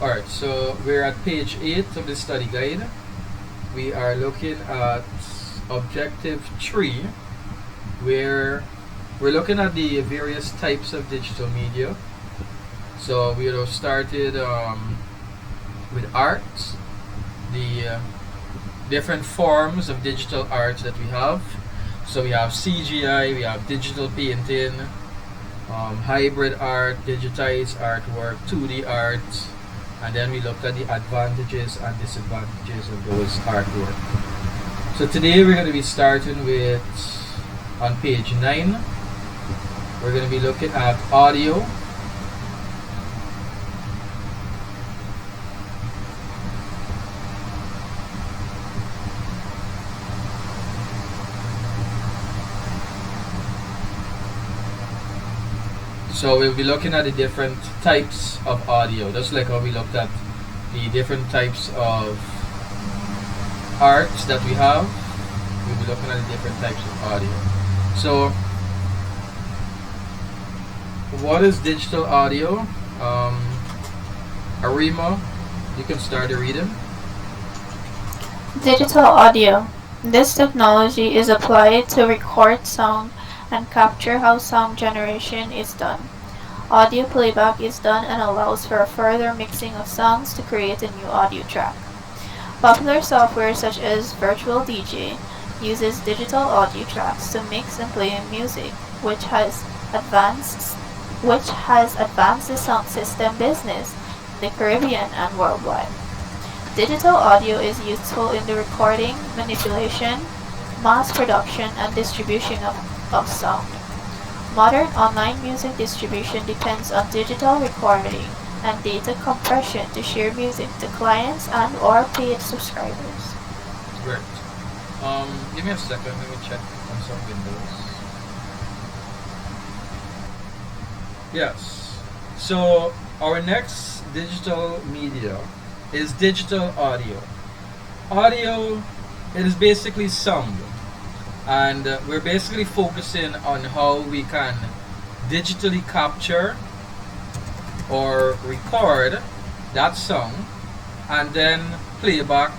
Alright, so we're at page 8 of the study guide. We are looking at objective 3, where we're looking at the various types of digital media. So we have started with art, the different forms of digital art that we have. So we have CGI, we have digital painting, hybrid art, digitized artwork, 2D art, and then we looked at the advantages and disadvantages of those artwork. So today we're going to be starting with, on page 9, we're going to be looking at audio. So we'll be looking at the different types of audio, just like how we looked at the different types of arts that we have. We'll be looking at the different types of audio. So what is digital audio? Arima, you can start the reading. Digital audio. This technology is applied to record sound and capture how sound generation is done. Audio playback is done and allows for a further mixing of sounds to create a new audio track. Popular software such as Virtual DJ uses digital audio tracks to mix and play music, which has advanced the sound system business in the Caribbean and worldwide. Digital audio is useful in the recording, manipulation, mass production, and distribution of sound. Modern online music distribution depends on digital recording and data compression to share music to clients and or paid subscribers. Great. Give me a second, let me check on some windows. Yes. So our next digital media is digital audio. Audio, it is basically sound. And we're basically focusing on how we can digitally capture or record that song and then playback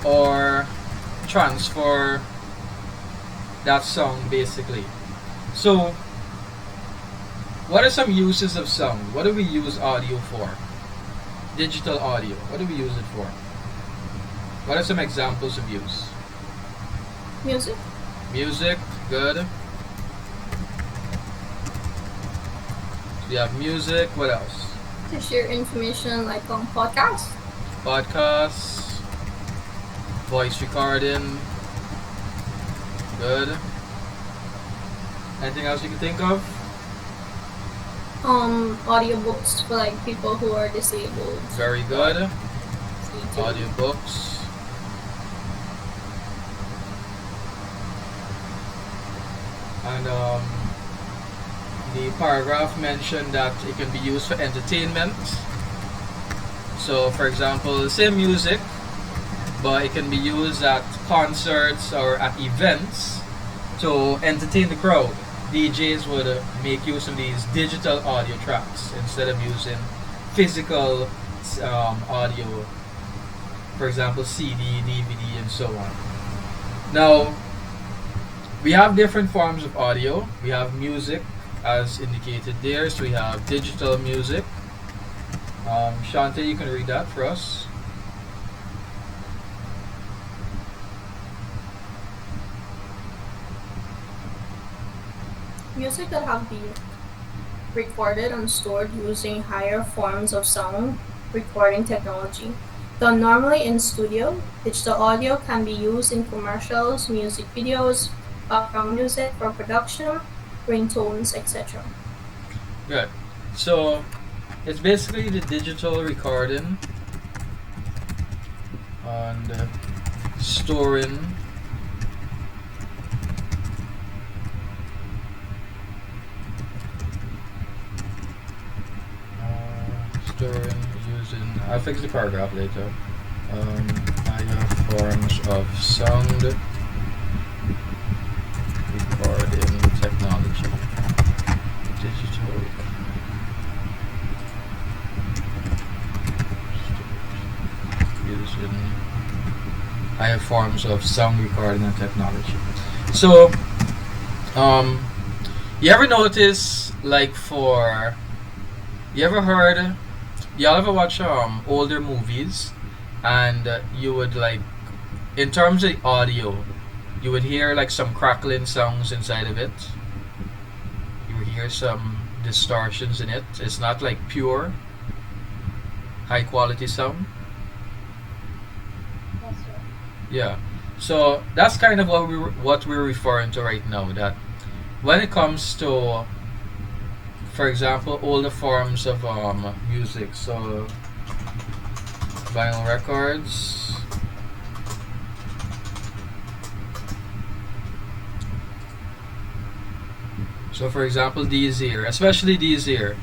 or transfer that song basically. So what are some uses of sound? What do we use audio for? Digital audio, what do we use it for? What are some examples of use? Music. Music, good. So we have music, what else? To share information like on podcasts. Podcasts, voice recording, good. Anything else you can think of? Audiobooks for like people who are disabled. Very good. So Audiobooks. And the paragraph mentioned that it can be used for entertainment. So for example, the same music, but it can be used at concerts or at events to entertain the crowd. DJs would make use of these digital audio tracks instead of using physical audio, for example CD, DVD, and so on. Now we have different forms of audio. We have music as indicated there, so we have digital music. Shante, you can read that for us. music that have been recorded and stored using higher forms of sound recording technology. Though normally in studio, digital audio can be used in commercials, music videos, background music for production, ringtones, etc. Good. So it's basically the digital recording and storing using, I'll fix the paragraph later. Higher forms of sound recording technology. Digital generation, higher forms of sound recording and technology. So, um, you ever notice, like, you ever heard, y'all ever watch older movies, and you would like, in terms of audio, you would hear like some crackling sounds inside of it. You would hear some distortions in it. It's not like pure, high quality sound. Yes, sir. Yeah. So that's kind of what we're referring to right now. That when it comes to, for example, older forms of music, so vinyl records. So, for example, these here, especially these here,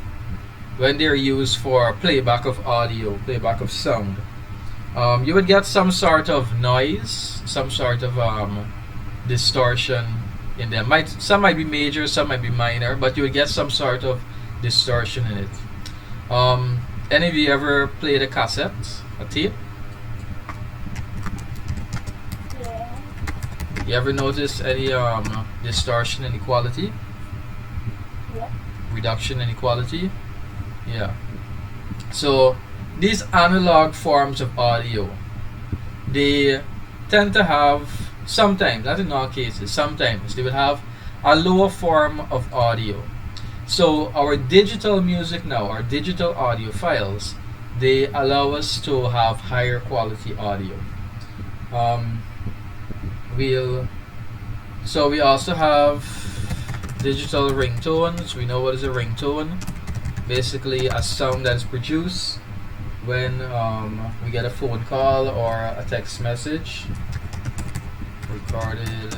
when they're used for playback of audio, playback of sound, you would get some sort of noise, some sort of distortion in them. Some might be major, some might be minor, but you would get some sort of distortion in it. Any of you ever played a cassette, a tape? Yeah. You ever notice any distortion in the quality? Yeah. Reduction in equality? Yeah. So these analog forms of audio, they tend to have, sometimes, not in all cases, sometimes they will have a lower form of audio. So our digital music now, our digital audio files, they allow us to have higher quality audio. Um, we'll so we also have digital ringtones. We know what is a ringtone. Basically, a sound that is produced when we get a phone call or a text message. Recorded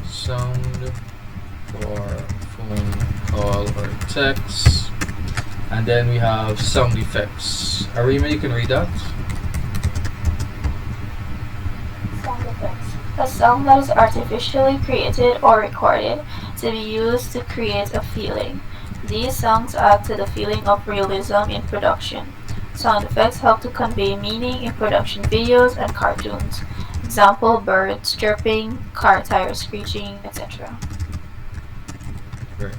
sound for phone call or text. And then we have sound effects. Arima, you can read that. Sound effects. A sound that is artificially created or recorded to be used to create a feeling. These sounds add to the feeling of realism in production. Sound effects help to convey meaning in production videos and cartoons. Example, birds chirping, car tires screeching, etc. Right.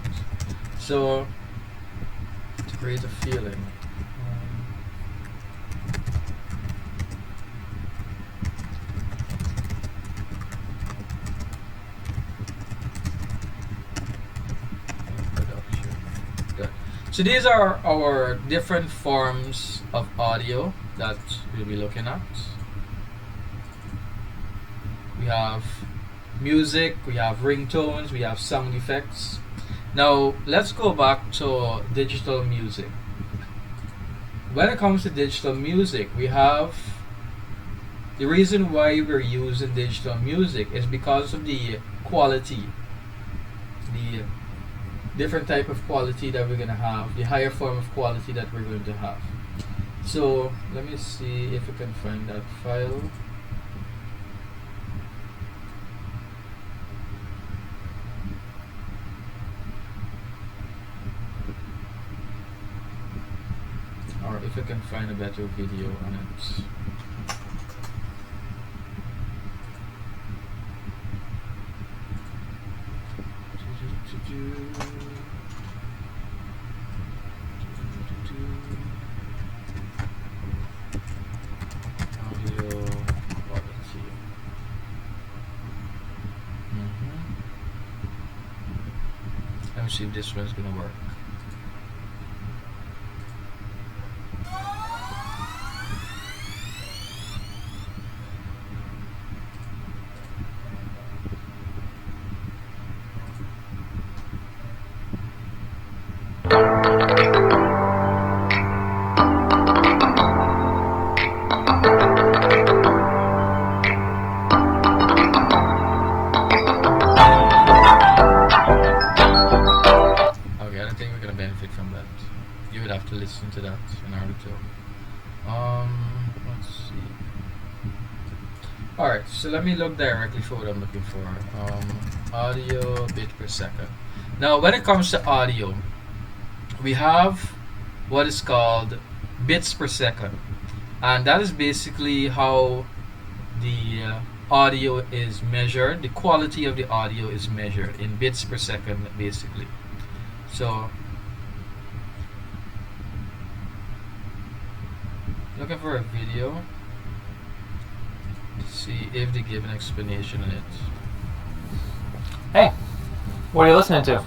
So, to create a feeling. Production. Good. So these are our different forms of audio that we'll be looking at. We have music, we have ringtones, we have sound effects. Now, let's go back to digital music. When it comes to digital music, we have the reason why we're using digital music is because of the quality, the different type of quality that we're going to have, the higher form of quality that we're going to have. So, let me see if we can find that file. Or if I can find a better video on it. Audio quality. Let me see if this one's gonna work. You would have to listen to that in order to. Let's see. Alright, so let me look directly for what I'm looking for. Audio bit per second. Now, when it comes to audio, we have what is called bits per second. and that is basically how the audio is measured. The quality of the audio is measured in bits per second, basically. So, looking for a video to see if they give an explanation on it. Hey, what are you listening to?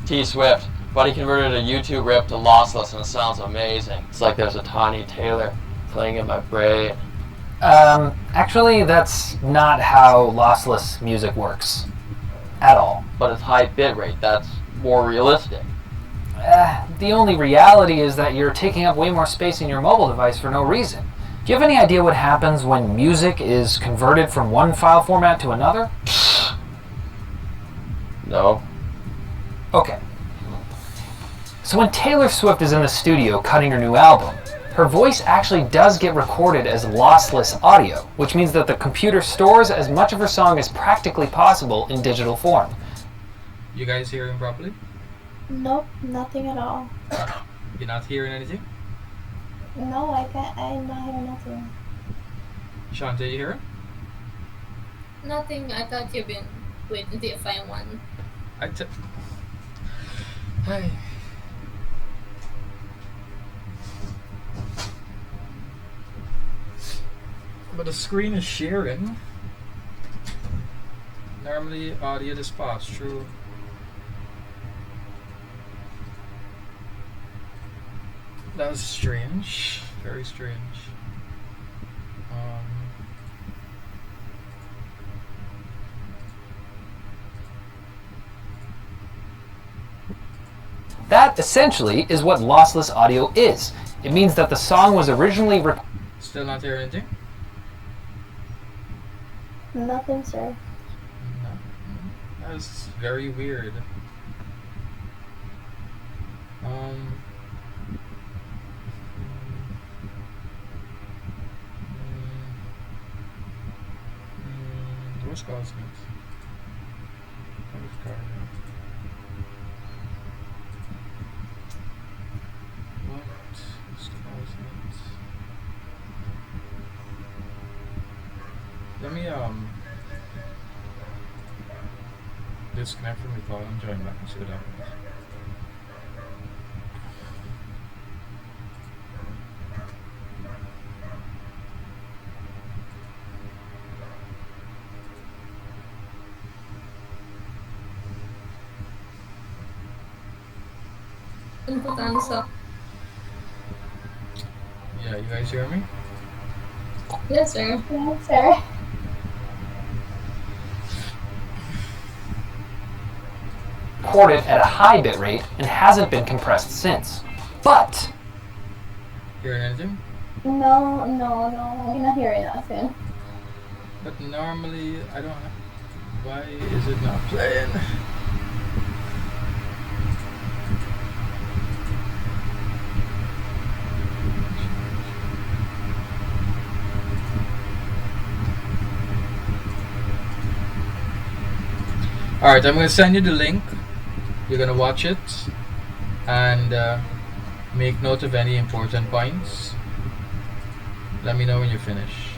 T-Swift. Buddy converted a YouTube rip to lossless and it sounds amazing. It's like there's a Tiny Taylor playing in my brain. Actually, that's not how lossless music works. At all. But it's high bitrate. That's more realistic. The only reality is that you're taking up way more space in your mobile device for no reason. Do you have any idea what happens when music is converted from one file format to another? No. Okay. So when Taylor Swift is in the studio cutting her new album, her voice actually does get recorded as lossless audio, which means that the computer stores as much of her song as practically possible in digital form. You guys hearing properly? Nope, nothing at all. You're not hearing anything? No, I can't. I'm not hearing nothing. Shante, you hear? Nothing. I thought you've been waiting until you find one. Hi. But the screen is sharing. Normally audio just pass through. That was strange. Very strange. That essentially is what lossless audio is. It means that the song was originally Still not hearing anything? Nothing, sir. No. That's very weird. What's causing it? What is causing it? What is causing it? Let me disconnect from the call and join back and see what happens. Input answer. Yeah, you guys hear me? Yes, sir. Yes, sir. recorded at a high bit rate and hasn't been compressed since. But Hearing anything? No, I'm not hearing nothing. But normally I don't have. Why is it not playing? Alright, I'm going to send you the link. You're going to watch it and make note of any important points. Let me know when you finish.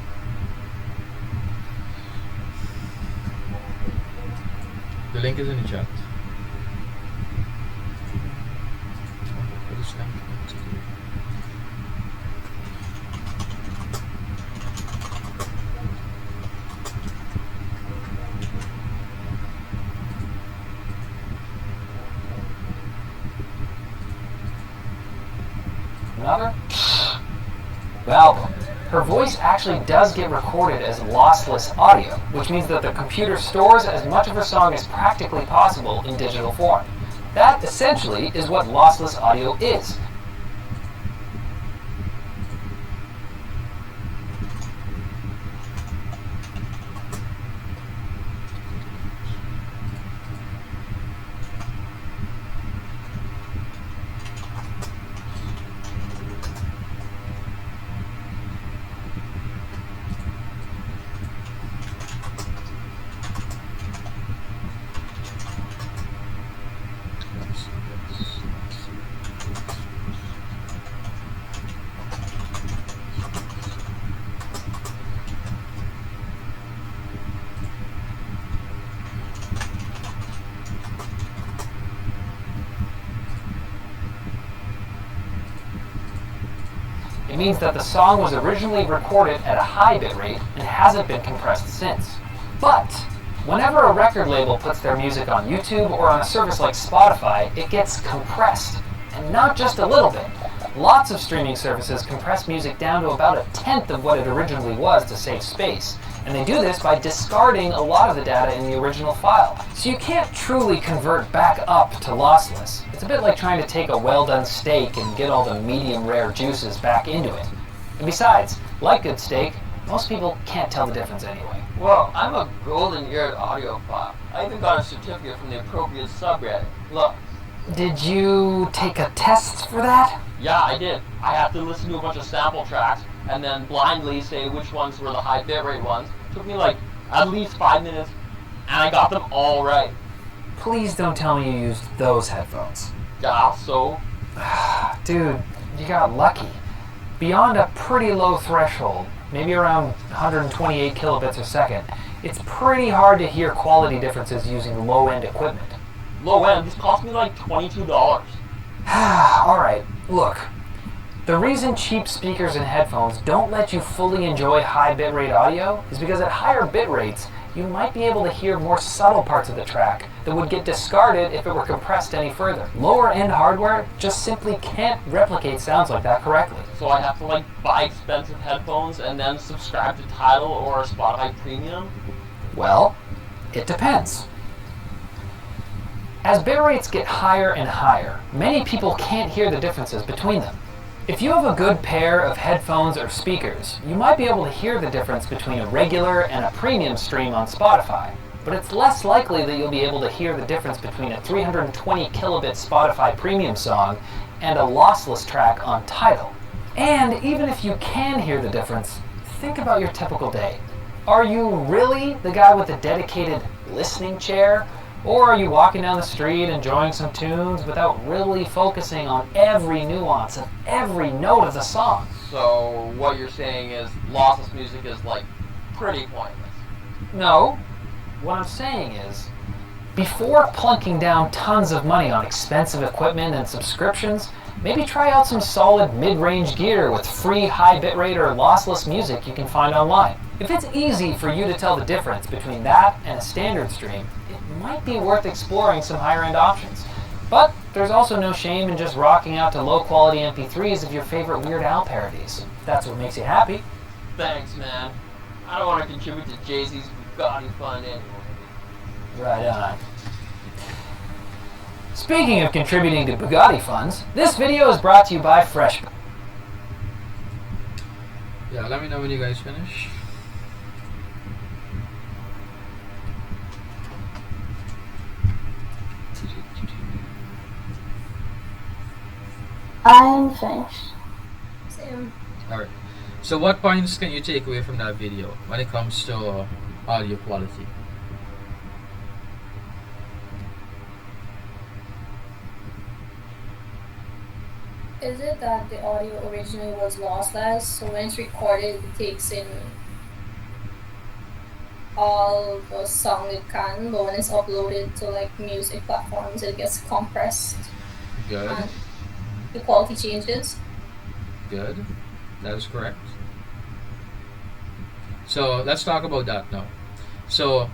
The link is in the chat. another album. Her voice actually does get recorded as lossless audio, which means that the computer stores as much of her song as practically possible in digital form. That essentially is what lossless audio is. It means that the song was originally recorded at a high bitrate and hasn't been compressed since. But whenever a record label puts their music on YouTube or on a service like Spotify, it gets compressed. And not just a little bit. Lots of streaming services compress music down to about 1/10 of what it originally was to save space. And they do this by discarding a lot of the data in the original file. So you can't truly convert back up to lossless. It's a bit like trying to take a well-done steak and get all the medium rare juices back into it. And besides, like good steak, most people can't tell the difference anyway. Whoa, I'm a golden-eared audiophile. I even got a certificate from the appropriate subreddit. Look. Did you take a test for that? Yeah, I did. I had to listen to a bunch of sample tracks and then blindly say which ones were the high bitrate ones. It took me like at least 5 minutes, and I got them all right. Please don't tell me you used those headphones. Yeah, so? Dude, you got lucky. Beyond a pretty low threshold, maybe around 128 kilobits a second, it's pretty hard to hear quality differences using low-end equipment. Low end, this cost me like $22. Alright, look. The reason cheap speakers and headphones don't let you fully enjoy high bitrate audio is because at higher bit rates, you might be able to hear more subtle parts of the track that would get discarded if it were compressed any further. Lower end hardware just simply can't replicate sounds like that correctly. So I have to like buy expensive headphones and then subscribe to Tidal or Spotify Premium? Well, it depends. As bit rates get higher and higher, many people can't hear the differences between them. If you have a good pair of headphones or speakers, you might be able to hear the difference between a regular and a premium stream on Spotify, but it's less likely that you'll be able to hear the difference between a 320 kilobit Spotify premium song and a lossless track on Tidal. And even if you can hear the difference, think about your typical day. Are you really the guy with the dedicated listening chair? Or are you walking down the street enjoying some tunes without really focusing on every nuance of every note of the song? So what you're saying is lossless music is like pretty pointless. No. What I'm saying is, before plunking down tons of money on expensive equipment and subscriptions, maybe try out some solid mid-range gear with free high bitrate or lossless music you can find online. If it's easy for you to tell the difference between that and a standard stream, it might be worth exploring some higher-end options. But there's also no shame in just rocking out to low-quality MP3s of your favorite Weird Al parodies, if that's what makes you happy. Thanks, man. I don't want to contribute to Jay-Z's Bugatti fund anyway. Right on. Speaking of contributing to Bugatti funds, this video is brought to you by Fresh. Yeah, let me know when you guys finish. I'm finished. Same. Alright. So what points can you take away from that video when it comes to audio quality? Is it that the audio originally was lossless, so when it's recorded, it takes in all the song it can, but when it's uploaded to like music platforms, it gets compressed Good. and the quality changes? Good. That is correct. So let's talk about that now. So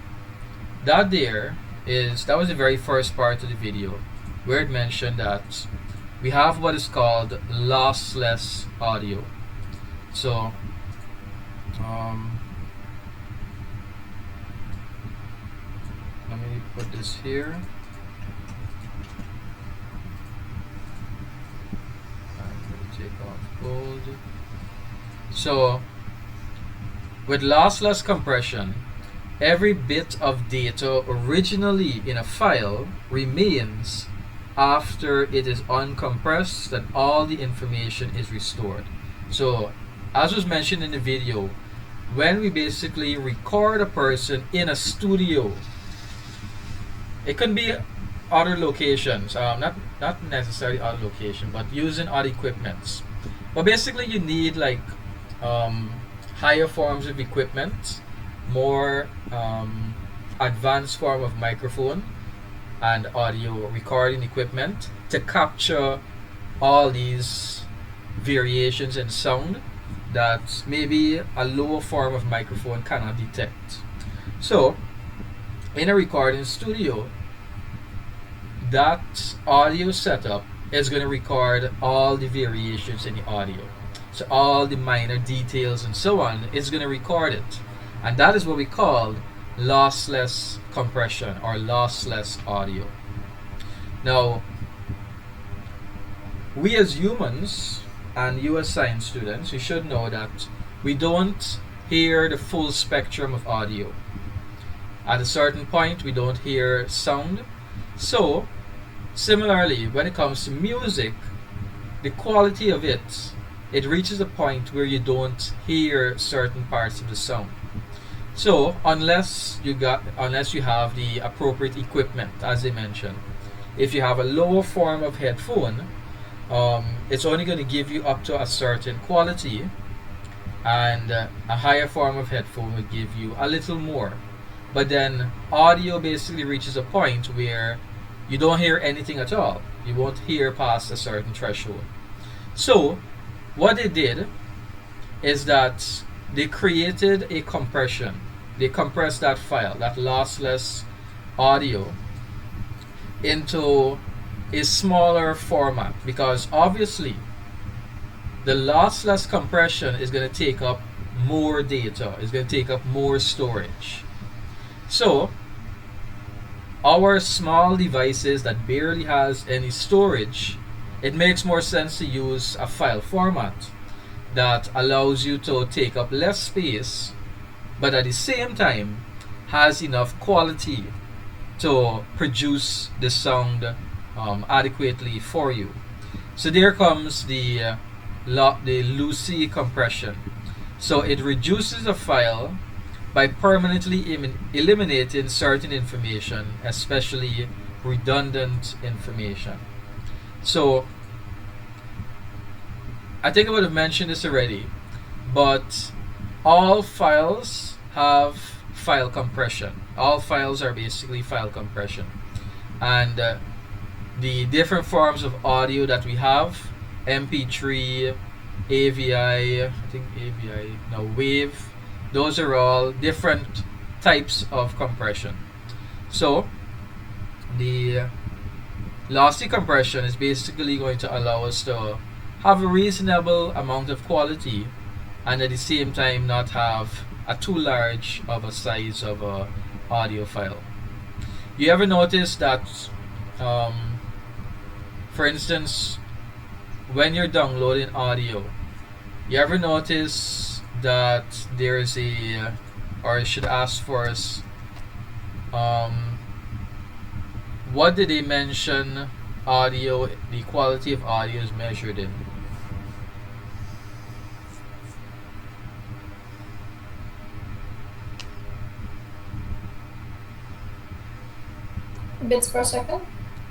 that was the very first part of the video where it mentioned that we have what is called lossless audio. So let me put this here. I'm going to take off bold. So with lossless compression, every bit of data originally in a file remains after it is uncompressed and all the information is restored. So as was mentioned in the video, when we basically record a person in a studio, it can be other locations, not necessarily other location, but using other equipments. But basically you need like higher forms of equipment, more advanced form of microphone and audio recording equipment to capture all these variations in sound that maybe a lower form of microphone cannot detect. So, in a recording studio, that audio setup is going to record all the variations in the audio. So all the minor details and so on, it's going to record it. And that is what we call lossless compression or lossless audio. Now, we as humans and you as science students, you should know that we don't hear the full spectrum of audio. At a certain point, we don't hear sound. So, similarly, when it comes to music, the quality of it reaches a point where you don't hear certain parts of the sound. So, unless you have the appropriate equipment, as I mentioned, if you have a lower form of headphone, it's only going to give you up to a certain quality, and a higher form of headphone would give you a little more. But then audio basically reaches a point where you don't hear anything at all. You won't hear past a certain threshold. So what they did is that they created a compression. They compressed that file, that lossless audio, into a smaller format, because obviously the lossless compression is going to take up more data, it's going to take up more storage. So our small devices that barely has any storage, it makes more sense to use a file format that allows you to take up less space, but at the same time has enough quality to produce the sound adequately for you. So there comes the Lucy compression. So it reduces the file by permanently eliminating certain information, especially redundant information. So I think I would have mentioned this already, but all files have file compression. All files are basically file compression. And the different forms of audio that we have, MP3, Wave, those are all different types of compression. So the lossy compression is basically going to allow us to have a reasonable amount of quality and at the same time not have a too large of a size of a audio file. You ever notice that for instance, when you're downloading audio, you ever notice that there's or I should ask first, what did they mention audio, the quality of audio is measured in? Bits per second?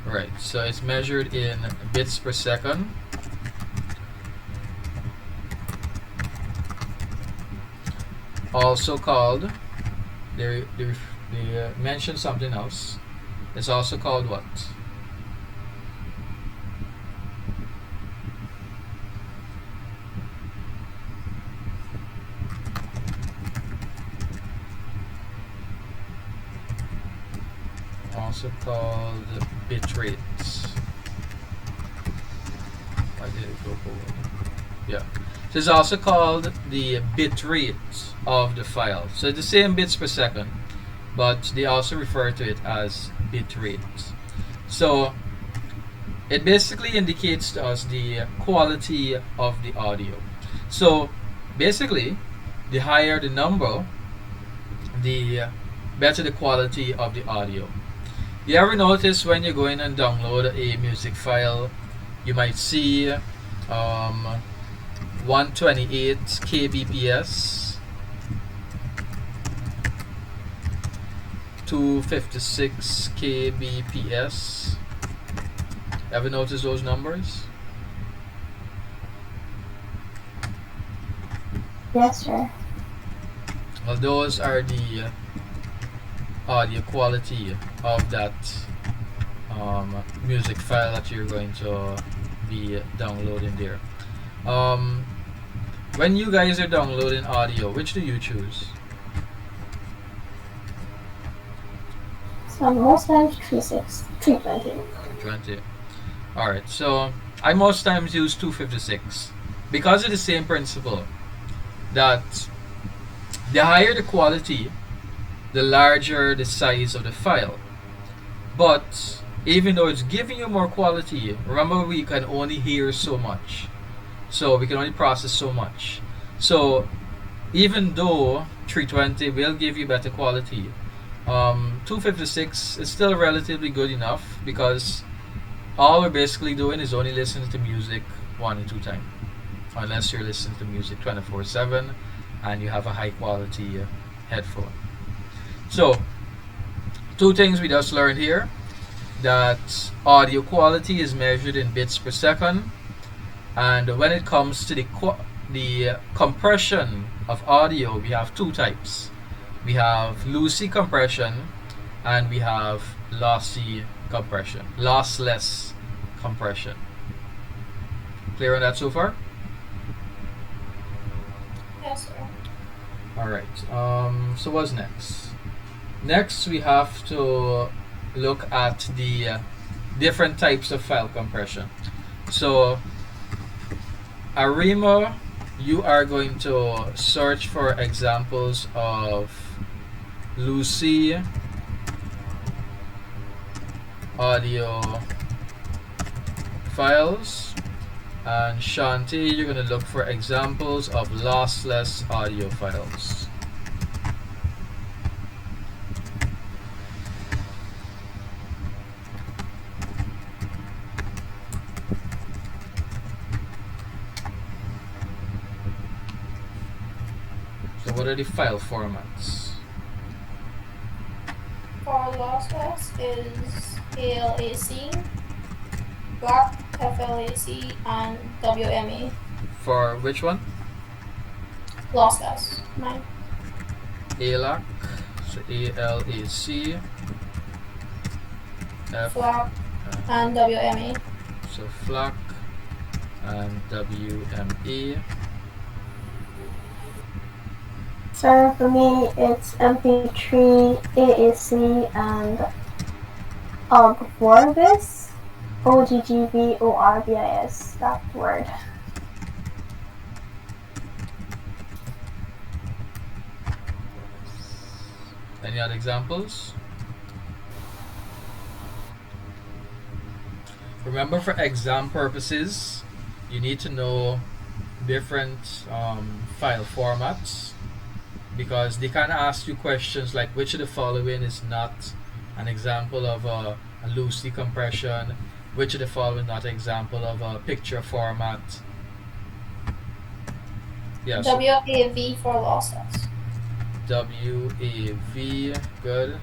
Right, so it's measured in bits per second. Also called, they mentioned something else. It's also called what? Also called bit rates. Why did it go forward? Yeah. So it's also called the bit rate of the file. So the same bits per second, but they also refer to it as bit rate. So it basically indicates to us the quality of the audio. So basically, the higher the number, the better the quality of the audio. You ever notice when you go in and download a music file, you might see 128 kbps, 256 kbps. Ever notice those numbers? Yes, sir. Well, those are the audio quality of that music file that you're going to be downloading there. Um, when you guys are downloading audio, which do you choose? So most times 320. 20. Alright, so I most times use 256 because of the same principle that the higher the quality, the larger the size of the file. But even though it's giving you more quality, remember we can only hear so much. So we can only process so much. So even though 320 will give you better quality, 256 is still relatively good enough because all we're basically doing is only listening to music 1 and 2 times. Unless you're listening to music 24/7 and you have a high quality headphone. So, two things we just learned here: that audio quality is measured in bits per second, and when it comes to the compression of audio, we have two types. We have lossy compression and we have lossless compression. Clear on that so far? Yes, sir. Alright, so what's next? Next, we have to look at the different types of file compression. So, Arima, you are going to search for examples of lossy audio files, and Shanti, you're going to look for examples of lossless audio files. So what are the file formats? For lossless is ALAC, FLAC, FLAC, and WME. For which one? Lossless. Mine. ALAC, so ALAC, FLAC and WME. so FLAC and WME. So for me, it's MP3, AAC, and Vorbis, OGGV, ORBIS, that word. Any other examples? Remember, for exam purposes, you need to know different file formats, because they can ask you questions like which of the following is not an example of a lossy compression, which of the following not an example of a picture format. Yeah, so WAV for lossless. WAV, good.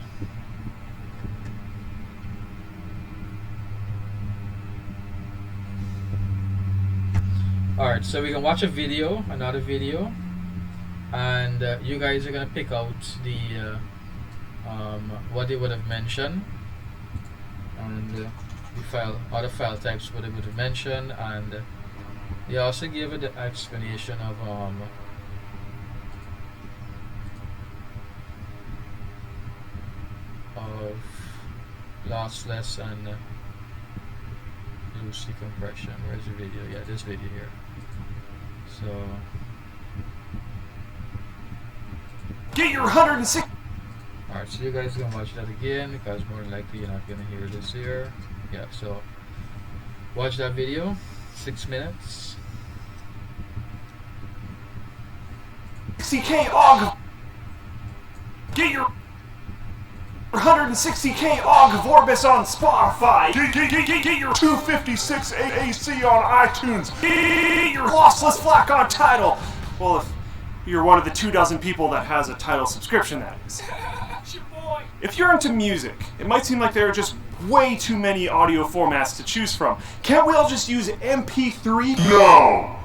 Alright, so we can watch a video, another video, and you guys are gonna pick out the what they would have mentioned, and the other file types what they would have mentioned, and they also gave it the explanation of lossless and lossy compression. Where's the video? Yeah, this video here. So get your 106. alright, so you guys can watch that again, because more than likely you're not gonna hear this here. Yeah, so watch that video, 6 minutes. 60K OG. Get your 160K OG Vorbis on Spotify. Get your 256 AAC on iTunes. Get your lossless FLAC on Tidal. Well, if you're one of the 24 people that has a Tidal subscription, that is. If you're into music, it might seem like there are just way too many audio formats to choose from. Can't we all just use MP3? No!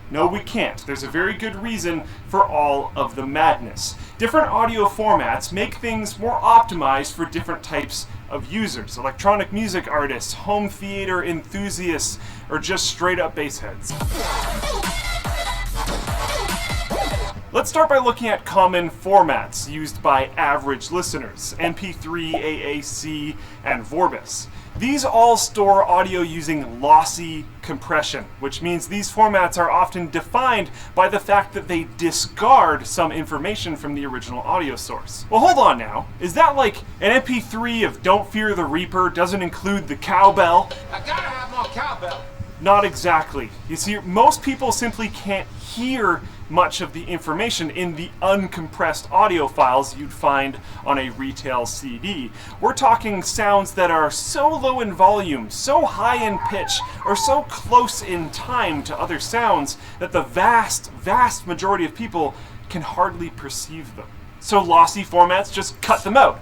No, we can't. There's a very good reason for all of the madness. Different audio formats make things more optimized for different types of users. Electronic music artists, home theater enthusiasts, or just straight up bass heads. Let's start by looking at common formats used by average listeners: MP3, AAC, and Vorbis. These all store audio using lossy compression, which means these formats are often defined by the fact that they discard some information from the original audio source. Well, hold on now. Is that like an MP3 of Don't Fear the Reaper doesn't include the cowbell? I gotta have more cowbell. Not exactly. You see, most people simply can't hear much of the information in the uncompressed audio files you'd find on a retail CD. We're talking sounds that are so low in volume, so high in pitch, or so close in time to other sounds that the vast majority of people can hardly perceive them. So lossy formats just cut them out.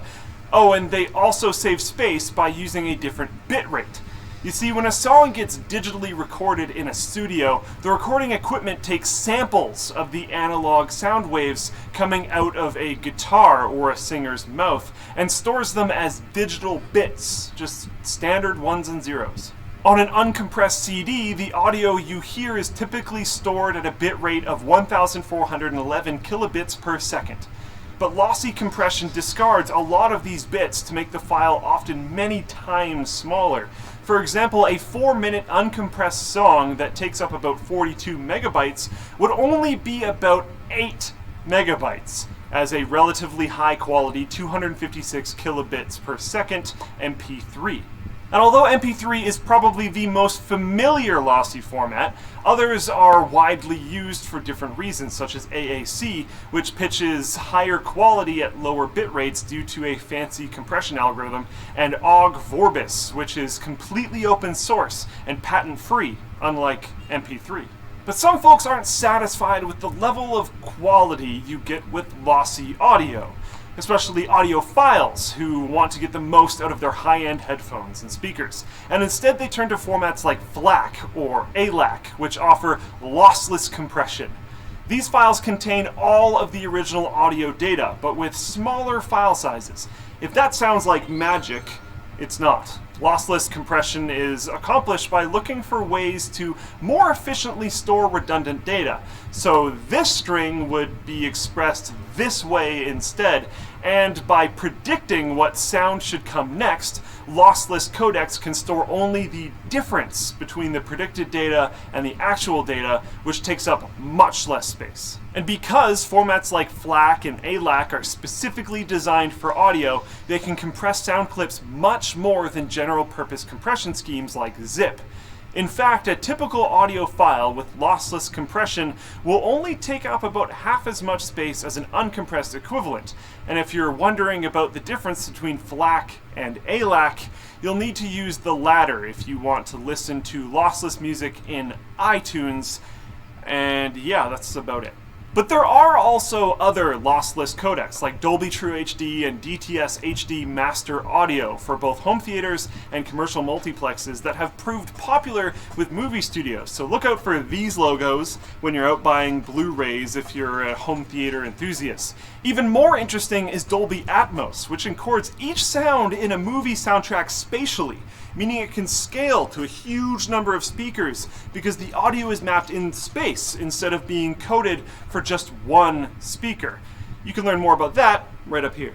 Oh, and they also save space by using a different bit rate. You see, when a song gets digitally recorded in a studio, the recording equipment takes samples of the analog sound waves coming out of a guitar or a singer's mouth and stores them as digital bits, just standard ones and zeros. On an uncompressed CD, the audio you hear is typically stored at a bit rate of 1,411 kilobits per second. But lossy compression discards a lot of these bits to make the file often many times smaller. For example, a 4-minute uncompressed song that takes up about 42 megabytes would only be about 8 megabytes as a relatively high quality 256 kilobits per second MP3. And although MP3 is probably the most familiar lossy format, others are widely used for different reasons, such as AAC, which pitches higher quality at lower bit rates due to a fancy compression algorithm, and Vorbis, which is completely open source and patent-free, unlike MP3. But some folks aren't satisfied with the level of quality you get with lossy audio, especially audiophiles who want to get the most out of their high-end headphones and speakers. And instead they turn to formats like FLAC or ALAC, which offer lossless compression. These files contain all of the original audio data, but with smaller file sizes. If that sounds like magic, it's not. Lossless compression is accomplished by looking for ways to more efficiently store redundant data. So this string would be expressed this way instead, and by predicting what sound should come next, lossless codecs can store only the difference between the predicted data and the actual data, which takes up much less space. And because formats like FLAC and ALAC are specifically designed for audio, they can compress sound clips much more than general-purpose compression schemes like ZIP. In fact, a typical audio file with lossless compression will only take up about half as much space as an uncompressed equivalent. And if you're wondering about the difference between FLAC and ALAC, you'll need to use the latter if you want to listen to lossless music in iTunes. And yeah, that's about it. But there are also other lossless codecs like Dolby True HD and DTS HD Master Audio for both home theaters and commercial multiplexes that have proved popular with movie studios. So look out for these logos when you're out buying Blu-rays if you're a home theater enthusiast. Even more interesting is Dolby Atmos, which encodes each sound in a movie soundtrack spatially, meaning it can scale to a huge number of speakers because the audio is mapped in space instead of being coded for just one speaker. You can learn more about that right up here.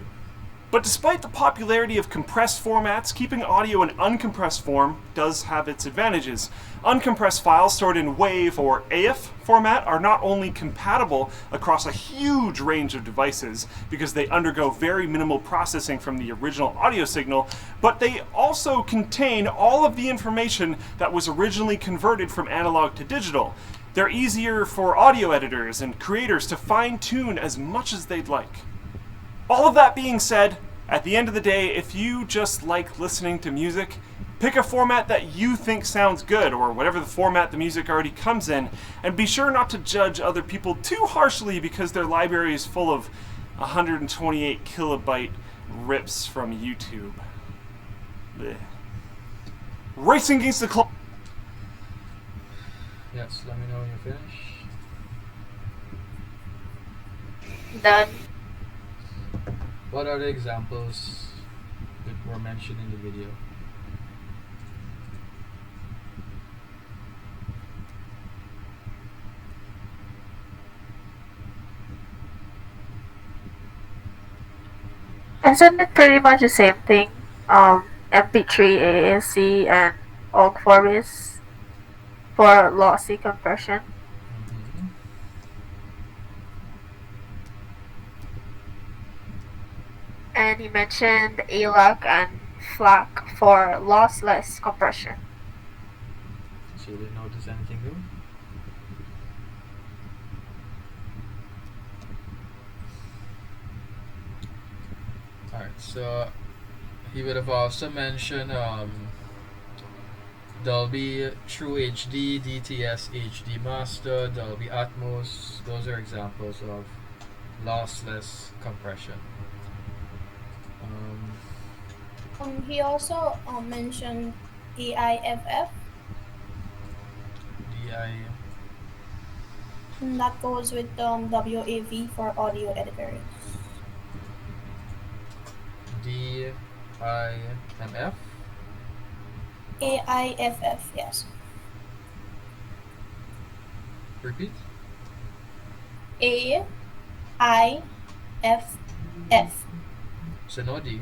But despite the popularity of compressed formats, keeping audio in uncompressed form does have its advantages. Uncompressed files stored in WAV or AIF format are not only compatible across a huge range of devices because they undergo very minimal processing from the original audio signal, but they also contain all of the information that was originally converted from analog to digital. They're easier for audio editors and creators to fine-tune as much as they'd like. All of that being said, at the end of the day, if you just like listening to music, pick a format that you think sounds good, or whatever the format the music already comes in, and be sure not to judge other people too harshly because their library is full of 128 kilobyte rips from YouTube. Blech. Racing against the clock. Yes, let me know when you're finished. Done. What are the examples that were mentioned in the video? Isn't it pretty much the same thing? MP3, AAC, and Ob3 for lossy compression. Mm-hmm. And he mentioned ALAC and FLAC for lossless compression. So you didn't notice anything new? Alright, so he would have also mentioned Dolby True HD, DTS HD Master, Dolby Atmos. Those are examples of lossless compression. He also mentioned AIFF, DI, and that goes with WAV for audio editors. DIMF, AIFF, yes. repeat. AIFF. So no D.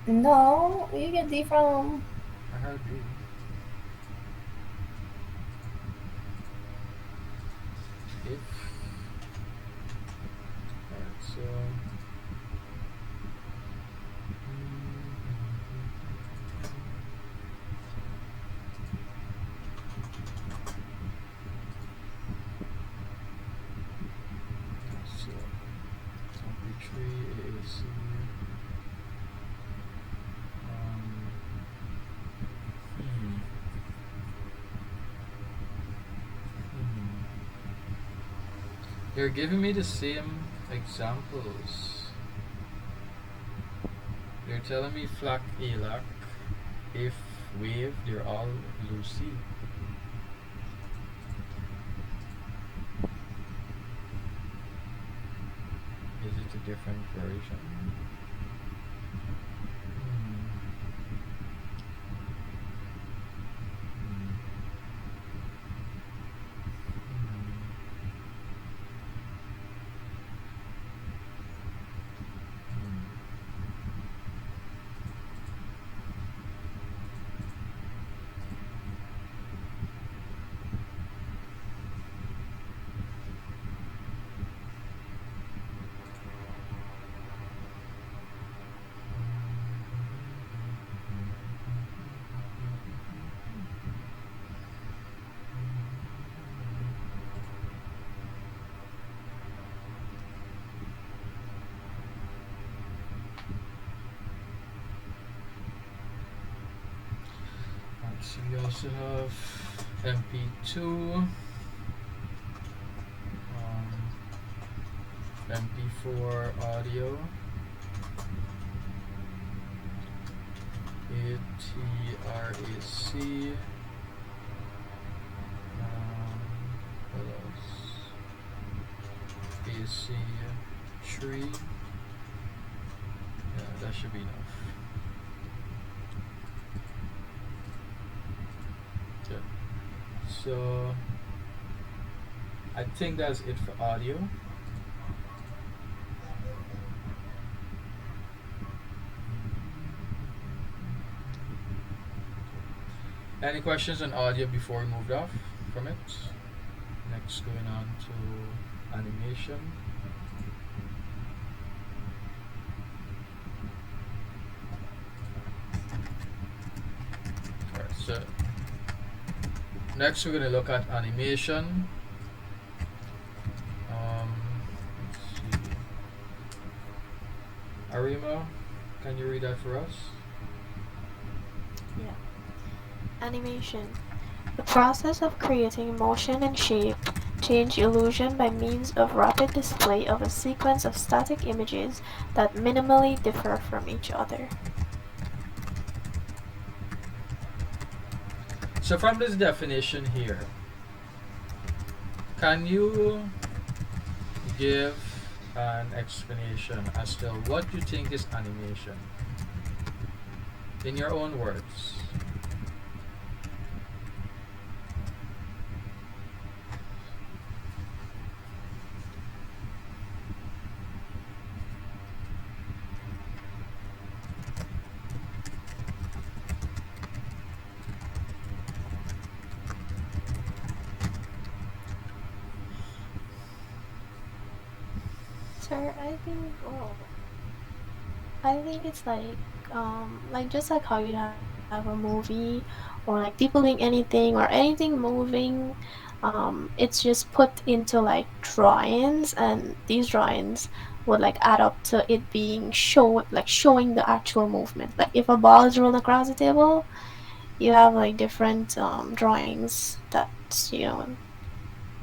No, you get D from. I heard D. If. Alright, so. So, MP3, AAC. Hmm. They're giving me the same examples. They're telling me FLAC, ALAC, if, wave, they're all loosey. Is it a different version? So we also have MP2, MP4 audio, ATRAC, what else? AC3. Yeah, that should be enough. So I think that's it for audio. Any questions on audio before we moved off from it? Next, going on to animation. Alright, so next we're going to look at animation. Let's see. Arima, can you read that for us? Yeah. Animation. The process of creating motion and shape, change illusion by means of rapid display of a sequence of static images that minimally differ from each other. So from this definition here, can you give an explanation as to what you think is animation in your own words. Sir, I think it's like just like how you have a movie or like people doing anything or anything moving. It's just put into like drawings, and these drawings would like add up to it being showing the actual movement. Like if a ball is rolling across the table, you have like different drawings that's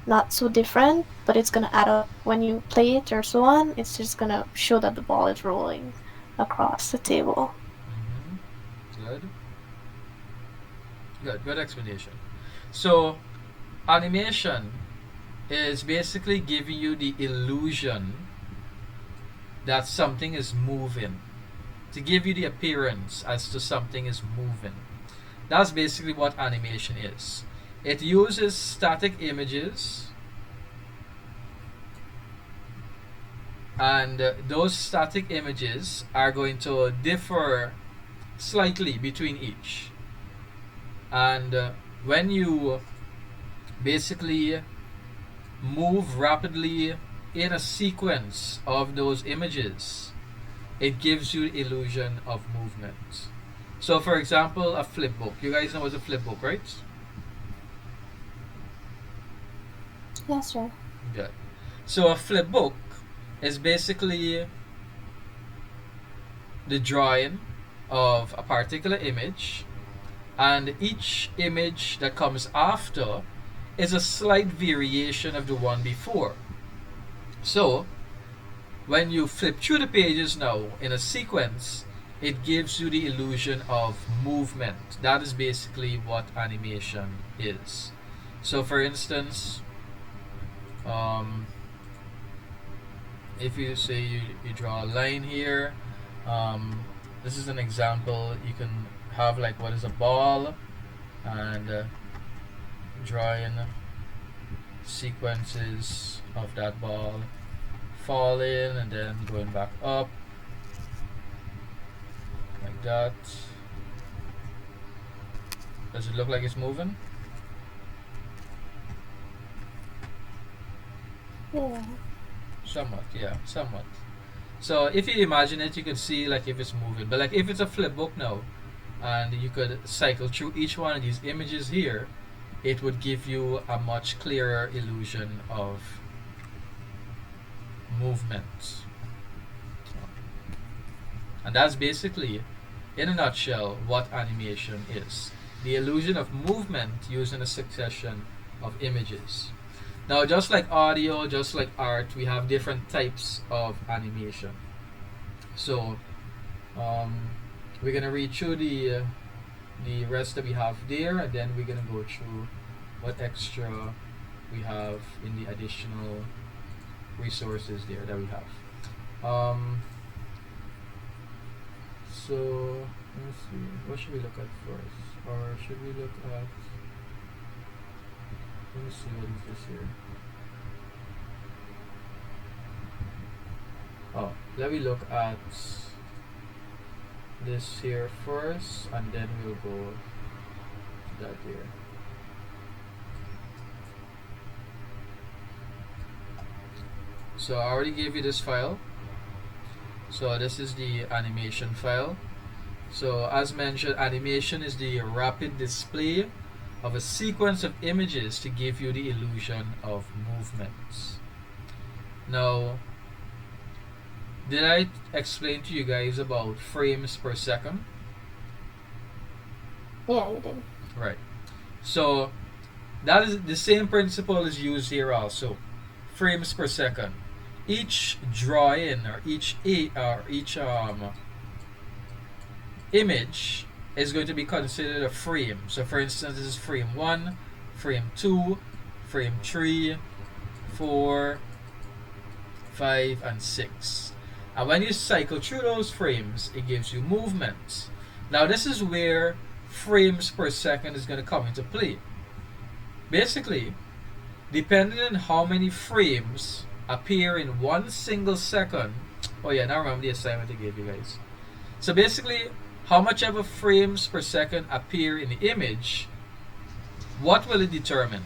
not so different, but it's gonna add up when you play it or so on. It's just gonna show that the ball is rolling across the table. Good. Good explanation. So, animation is basically giving you the illusion that something is moving, to give you the appearance as to something is moving. That's basically what animation is. It uses static images, and those static images are going to differ slightly between each. And when you basically move rapidly in a sequence of those images, it gives you the illusion of movement. So, for example, a flip book. You guys know what's a flip book, right? Yes, sir. Good. So, a flip book is basically the drawing of a particular image, and each image that comes after is a slight variation of the one before. So, when you flip through the pages now in a sequence, it gives you the illusion of movement. That is basically what animation is. So, for instance, if you say you draw a line here, this is an example. You can have like what is a ball, and drawing sequences of that ball falling and then going back up like that. Does it look like it's moving? Yeah. Somewhat, yeah, somewhat. So if you imagine it, you can see like if it's moving. But like if it's a flip book now, and you could cycle through each one of these images here, it would give you a much clearer illusion of movement. And that's basically, in a nutshell, what animation is. The illusion of movement used in a succession of images. Now, just like audio, just like art, we have different types of animation. So, we're gonna read through the rest that we have there, and then we're gonna go through what extra we have in the additional resources there that we have. So let's see, what should we look at first, or should we look at? Let me see, what is this here? Oh, let me look at this here first, and then we'll go to that here. So I already gave you this file. So this is the animation file. So as mentioned, animation is the rapid display of a sequence of images to give you the illusion of movements. Now, did I explain to you guys about frames per second? Yeah, you did. Right. So that is the same principle is used here also. Frames per second. Each drawing or each image is going to be considered a frame. So for instance, this is frame 1, frame 2, frame 3, 4, 5, and 6. And when you cycle through those frames, it gives you movements. Now this is where frames per second is going to come into play. Basically, depending on how many frames appear in one single second. Oh yeah, now remember the assignment I gave you guys. So basically, how much ever frames per second appear in the image, what will it determine?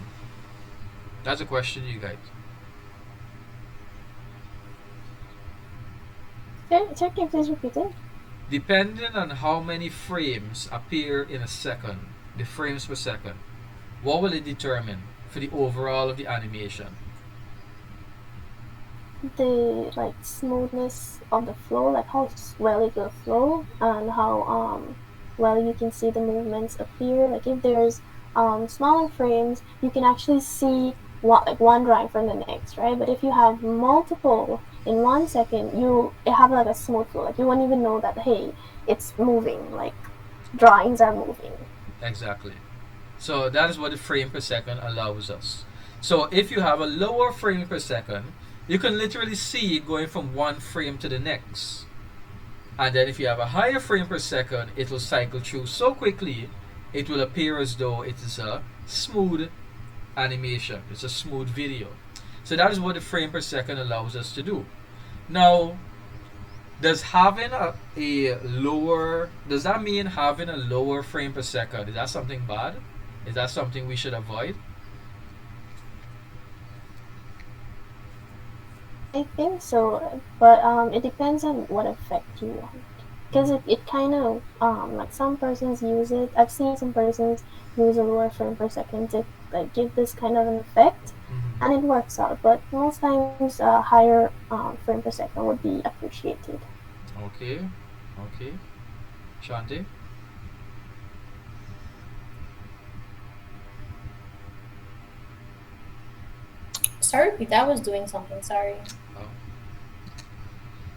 That's a question, you guys. Sir, can you please repeat it? Depending on how many frames appear in a second, the frames per second, what will it determine for the overall of the animation? The like smoothness of the flow, like how well it will flow, and how well you can see the movements appear. Like if there's smaller frames, you can actually see one drawing from the next, right? But if you have multiple in 1 second, it have like a smooth flow. Like you won't even know that, hey, it's moving. Like drawings are moving. Exactly. So that is what the frame per second allows us. So if you have a lower frame per second, you can literally see it going from one frame to the next. And then if you have a higher frame per second, it will cycle through so quickly, it will appear as though it is a smooth animation. It's a smooth video. So that is what the frame per second allows us to do. Now, does that mean having a lower frame per second? Is that something bad? Is that something we should avoid? I think so, but it depends on what effect you want. Because it kind of, like some persons use it. I've seen some persons use a lower frame per second to like give this kind of an effect, and it works out. But most times, a higher frame per second would be appreciated. Okay. Shanti? Sorry, Pete, I was doing something. Sorry. Oh.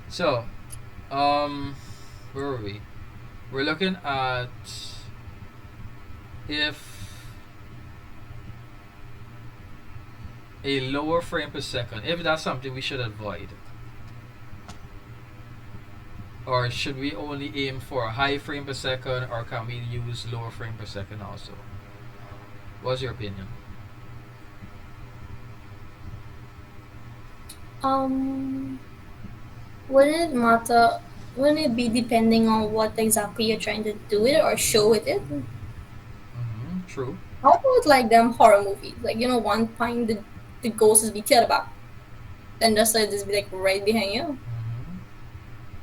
So, where were we? We're looking at if a lower frame per second, if that's something we should avoid. Or should we only aim for a high frame per second, or can we use lower frame per second also? What's your opinion? Wouldn't it matter? Wouldn't it be depending on what exactly you're trying to do with it or show with it? True. How about like them horror movies? Like one time the ghost is be to the back, and just like this be like right behind you.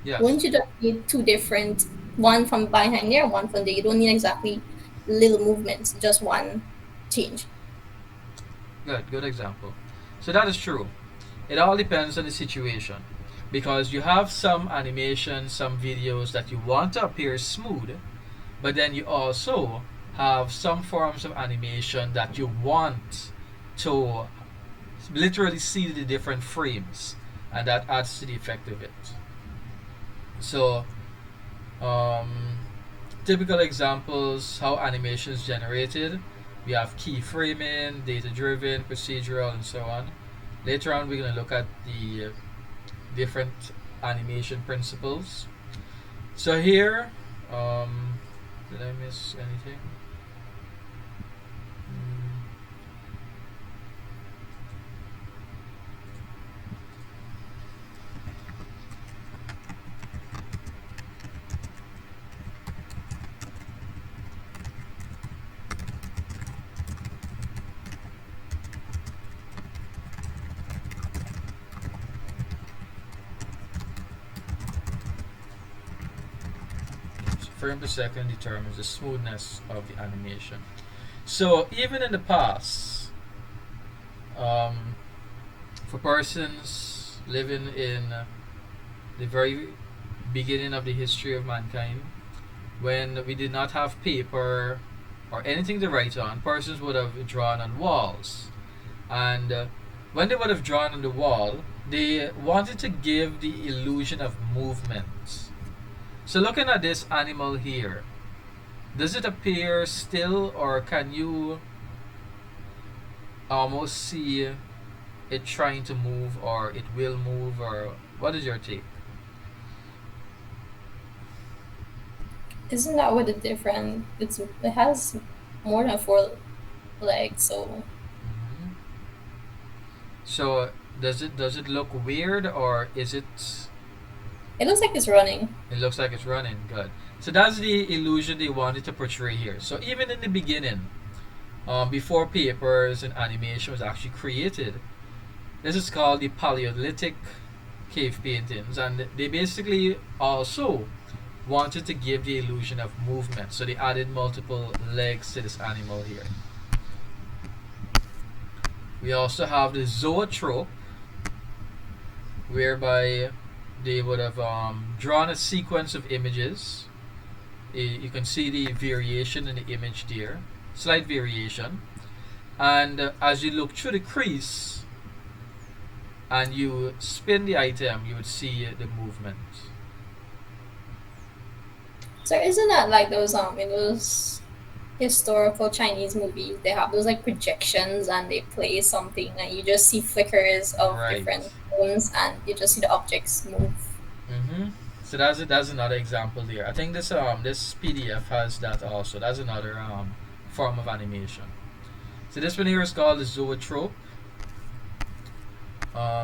Yes. Wouldn't you just need two different, one from behind there, one from there? You don't need exactly little movements, just one change. Good example. So that is true. It all depends on the situation, because you have some animations, some videos that you want to appear smooth, but then you also have some forms of animation that you want to literally see the different frames, and that adds to the effect of it. So, typical examples how animation is generated. We have keyframing, data-driven, procedural, and so on. Later on, we're going to look at the different animation principles. So here, did I miss anything? Frame per second determines the smoothness of the animation. So even in the past, for persons living in the very beginning of the history of mankind, when we did not have paper or anything to write on, persons would have drawn on walls. And when they would have drawn on the wall, they wanted to give the illusion of movement. So looking at this animal here, does it appear still, or can you almost see it trying to move, or it will move, or what is your take? Isn't that what the different? It has more than four legs, so Mhm. So does it look weird, or is it? it looks like it's running. It looks like it's running. Good. So that's the illusion they wanted to portray here. So even in the beginning, before papers and animation was actually created, this is called the Paleolithic cave paintings, and they basically also wanted to give the illusion of movement. So they added multiple legs to this animal here. We also have the zoetrope, whereby they would have drawn a sequence of images. You can see the variation in the image there, slight variation. And as you look through the crease and you spin the item, you would see the movement. So isn't that like those in those historical Chinese movies? They have those like projections and they play something and you just see flickers of Right. different tones and you just see the objects move. Mm-hmm. So that's another example there. I think this PDF has that also. That's another form of animation. So this one here is called the zoetrope.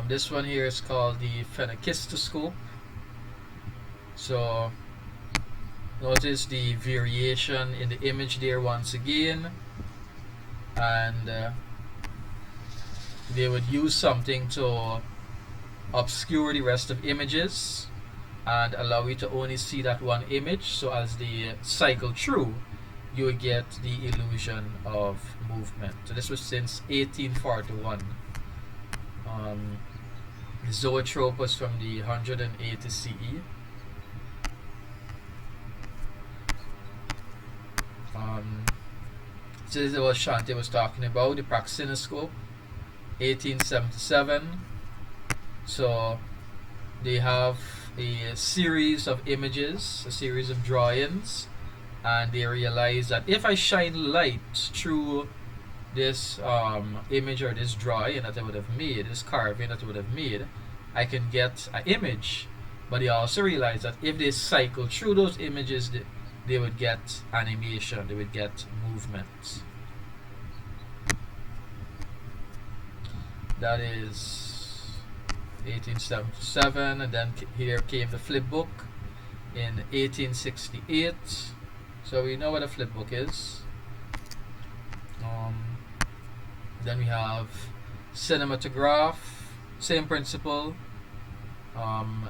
This one here is called the phenakistoscope. So notice the variation in the image there once again, and they would use something to obscure the rest of images and allow you to only see that one image. So as they cycle through, you would get the illusion of movement. So this was since 1841. The zoetrope was from the 180 CE. So this is what Shante was talking about, the praxinoscope, 1877. So they have a series of images, a series of drawings, and they realize that if I shine light through this image or this drawing that I would have made, this carving that I would have made, I can get an image. But they also realize that if they cycle through those images, they would get animation, they would get movement. That is 1877, and then here came the flip book in 1868. So we know what a flip book is. Then we have cinematograph, same principle,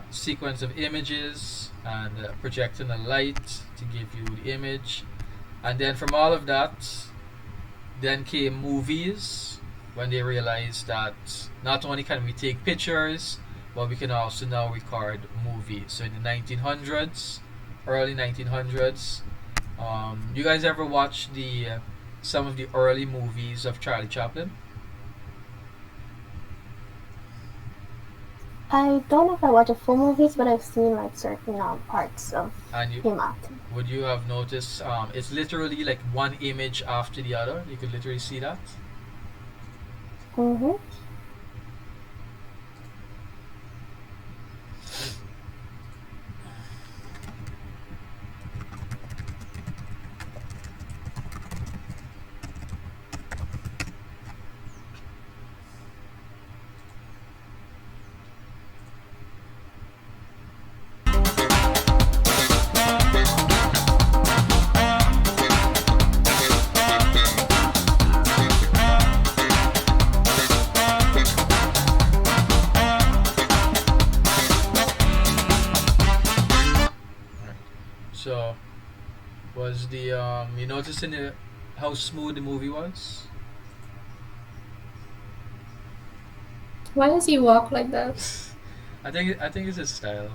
sequence of images and projecting a light to give you the image. And then from all of that, then came movies, when they realized that not only can we take pictures, but we can also now record movies. So in the 1900s, early 1900s, you guys ever watch some of the early movies of Charlie Chaplin? I don't know if I watch the full movies, but I've seen like certain parts of And him acting. would you have noticed it's literally like one image after the other? You could literally see that. Mm-hmm. So was the you noticed in the how smooth the movie was? Why does he walk like that? I think it's his style.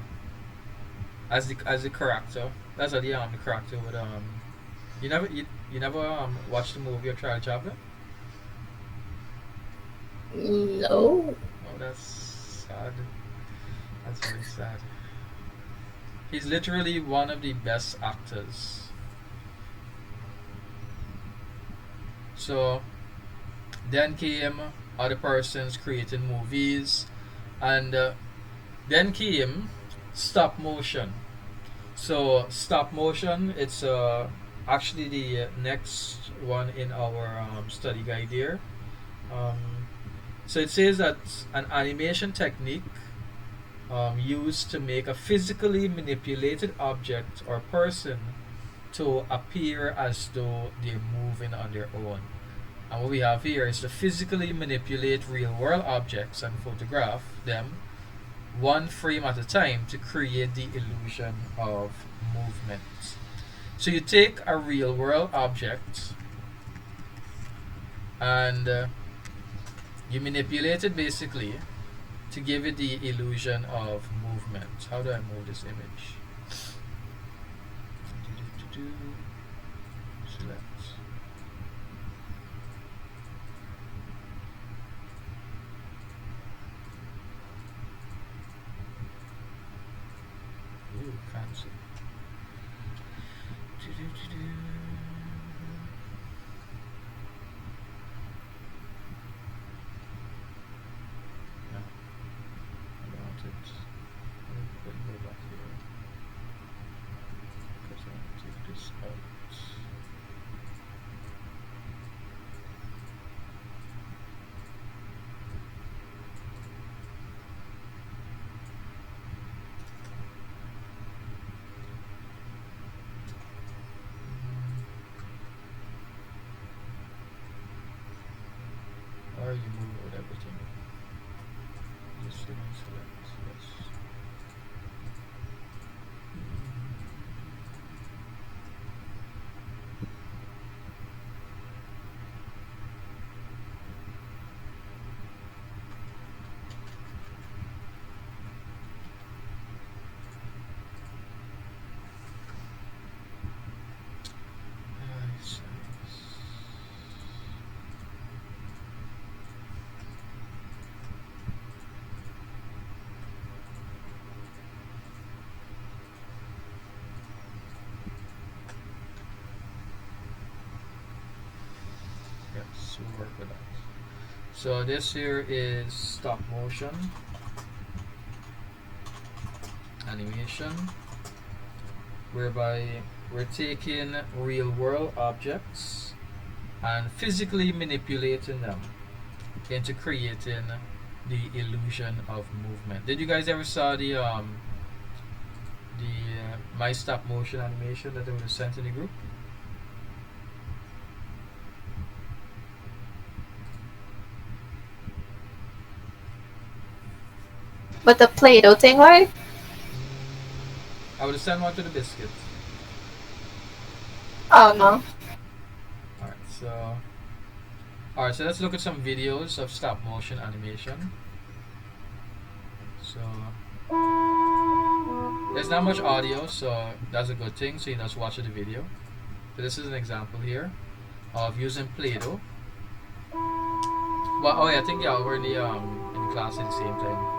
As the character. That's what the character would you never watched the movie of Charlie Chaplin? No. Oh, that's sad. That's very sad. He's literally one of the best actors. So then came other persons creating movies, and then came stop motion. So stop motion, it's actually the next one in our study guide here. Um, so it says that an animation technique used to make a physically manipulated object or person to appear as though they're moving on their own. And what we have here is to physically manipulate real world objects and photograph them one frame at a time to create the illusion of movement. So you take a real world object and you manipulate it basically to give it the illusion of movement. How do I move this image? Select. Ooh, fancy. No, I don't want it. Let me go back here. Because I want to take this out. Or you move with everything. Just select. Yes. Nice. Yes, we'll work with that. So this here is stop motion animation, whereby we're taking real world objects and physically manipulating them into creating the illusion of movement. Did you guys ever saw the my stop motion animation that I would have sent in the group? But the Play-Doh thing, right? I would have sent one to the biscuit. Oh no. Alright, so let's look at some videos of stop motion animation. So there's not much audio, so that's a good thing, so you just watch the video. So this is an example here of using Play-Doh. Well, oh yeah, I think we're in the class at the same time.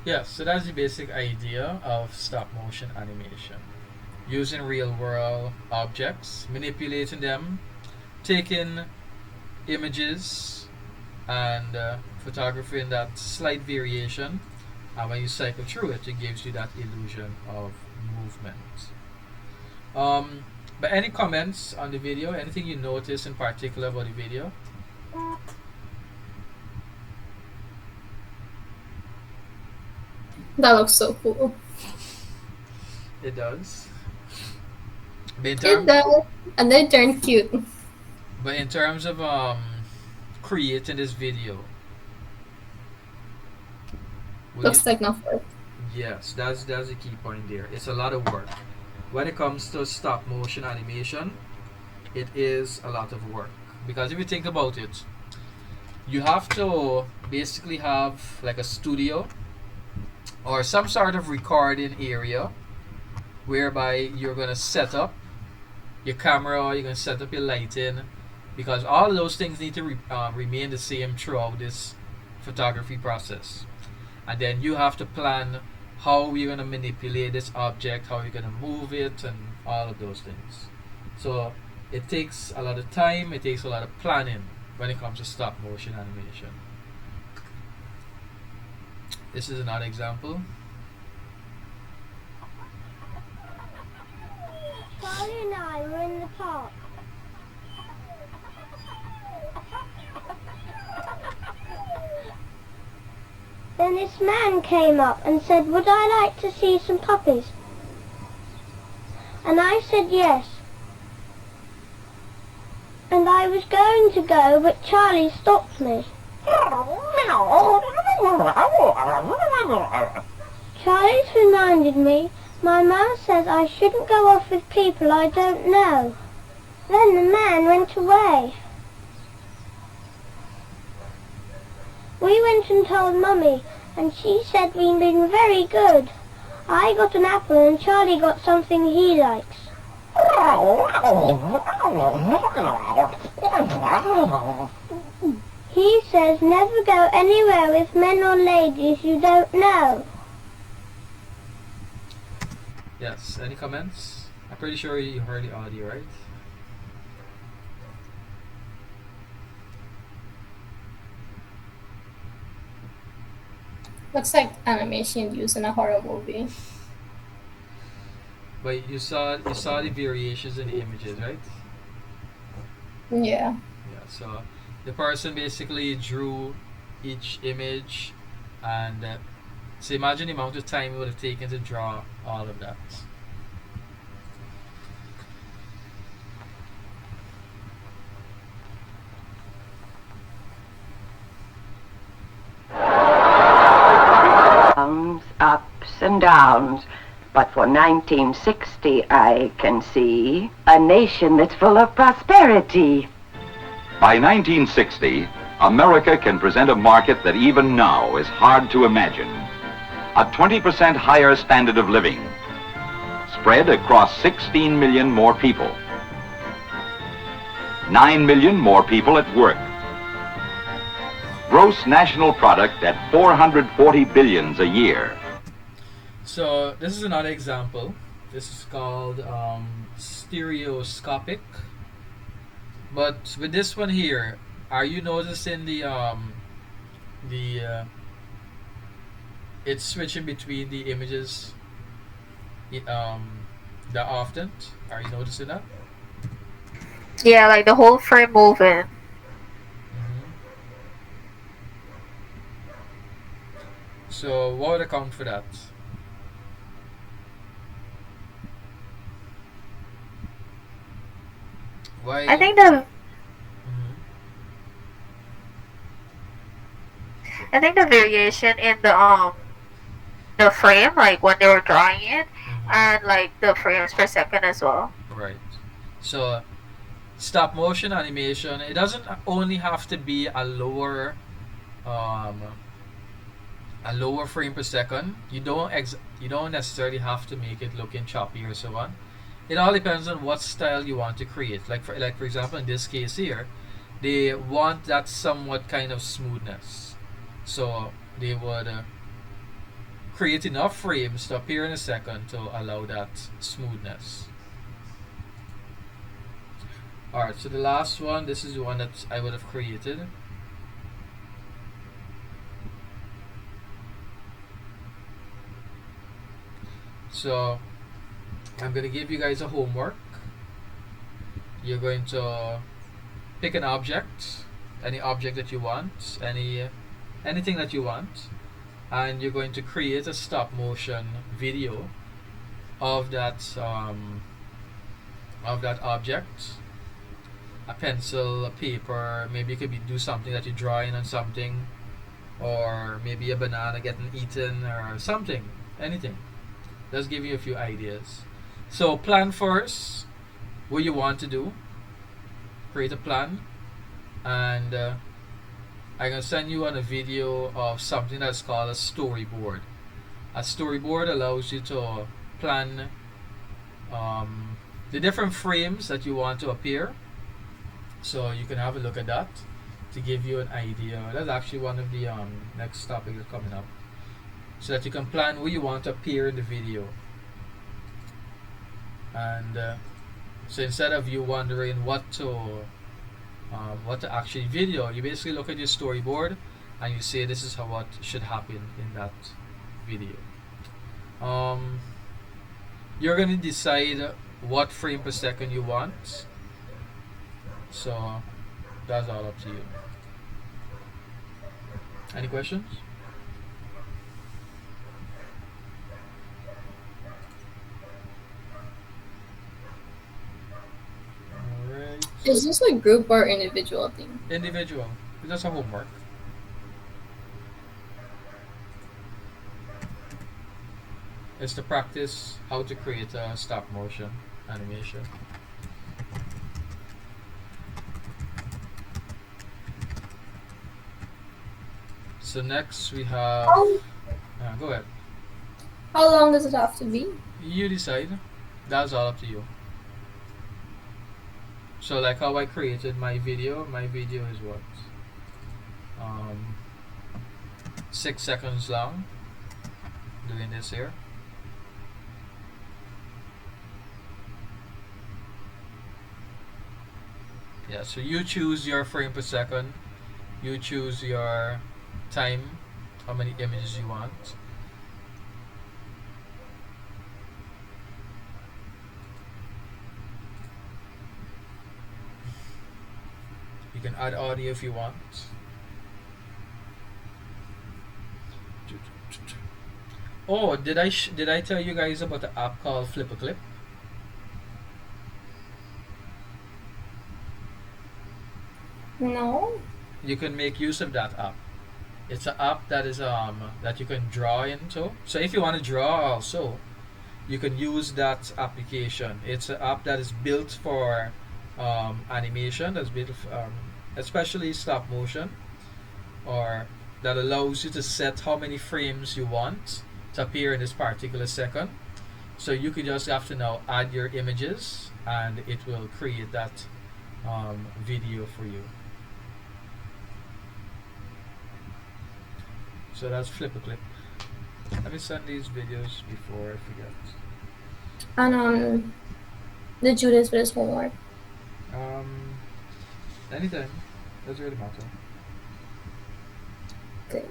Yeah, so that's the basic idea of stop motion animation. Using real world objects, manipulating them, taking images and photographing that slight variation, and when you cycle through it, it gives you that illusion of movement. But any comments on the video? Anything you notice in particular about the video? That looks so cool. It does. But in, It term, does. And they turn cute. but in terms of creating this video, would you, Looks like enough work. yes, that's the key point there. It's a lot of work. When it comes to stop motion animation, it is a lot of work, because if you think about it, you have to basically have like a studio or some sort of recording area whereby you're gonna set up your camera, you're gonna set up your lighting, because all of those things need to remain the same throughout this photography process. And then you have to plan how you're gonna manipulate this object, how you're gonna move it, and all of those things. So it takes a lot of time, it takes a lot of planning when it comes to stop motion animation. This is another example. Charlie and I were in the park. Then this man came up and said, would I like to see some puppies? And I said yes. And I was going to go, but Charlie stopped me. Charlie's reminded me, my mum says I shouldn't go off with people I don't know. Then the man went away. We went and told Mummy, and she said we'd been very good. I got an apple and Charlie got something he likes. He says never go anywhere with men or ladies you don't know. Yes, any comments? I'm pretty sure you heard the audio, right? Looks like animation used in a horror movie. But you saw the variations in the images, right? Yeah. Yeah, so the person basically drew each image, and so imagine the amount of time it would have taken to draw all of that. Ups and downs. But for 1960, I can see a nation that's full of prosperity. By 1960, America can present a market that even now is hard to imagine. A 20% higher standard of living, spread across 16 million more people. 9 million more people at work. Gross national product at 440 billions a year. So this is another example. This is called stereoscopic. But with this one here, are you noticing it's switching between the images that often? Are you noticing that? Yeah, like the whole frame moving. So what would account for that? Why? I think the I think the variation in the frame, like when they were drawing it, and like the frames per second as well. Right. So stop motion animation, it doesn't only have to be a lower frame per second. You don't necessarily have to make it looking choppy or so on. It all depends on what style you want to create. Like for example, in this case here, they want that somewhat kind of smoothness, so they would create enough frames to appear in a second to allow that smoothness. Alright, so the last one, this is the one that I would have created. So I'm going to give you guys a homework. You're going to pick an object, any object that you want, anything that you want, and you're going to create a stop motion video of that object. A pencil, a paper, maybe you could do something that you're drawing on something, or maybe a banana getting eaten or something, anything. Just give you a few ideas. So plan first what you want to do, create a plan, and I'm going to send you on a video of something that's called a storyboard. A storyboard allows you to plan the different frames that you want to appear. So you can have a look at that to give you an idea. That's actually one of the next topics that's coming up. So that you can plan where you want to appear in the video. And so instead of you wondering what to actually video, you basically look at your storyboard and you say this is what should happen in that video. You're going to decide what frame per second you want. So that's all up to you. Any questions? Alright. Is this a group or individual thing? Individual. It's just a homework. It's to practice how to create a stop motion animation. So next we have. Go ahead. How long does it have to be? You decide. That's all up to you. So like how I created my video is what? 6 seconds long. Doing this here. Yeah, so you choose your frame per second. You choose your time, how many images you want. You can add audio if you want. Oh, did I tell you guys about the app called Flip a Clip? No. You can make use of that app. It's an app that is that you can draw into. So if you want to draw also, you can use that application. It's an app that is built for animation. That's built especially stop motion, or that allows you to set how many frames you want to appear in this particular second. So you could just have to now add your images, and it will create that video for you. So that's Flip a Clip. Let me send these videos before I forget. And did you do this with his homework? Anything. Doesn't really matter. Great.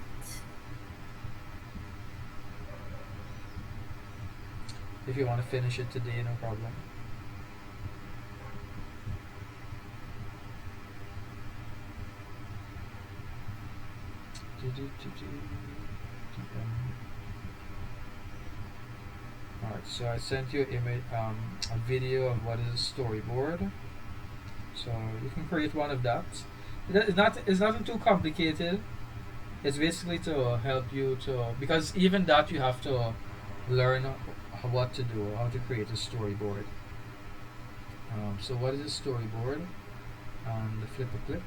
If you want to finish it today, no problem. Alright, so I sent you a video of what is a storyboard. So you can create one of that. It's nothing too complicated. It's basically to help you to, because even that you have to learn what to do, how to create a storyboard. So what is a storyboard? The Flip a Clip.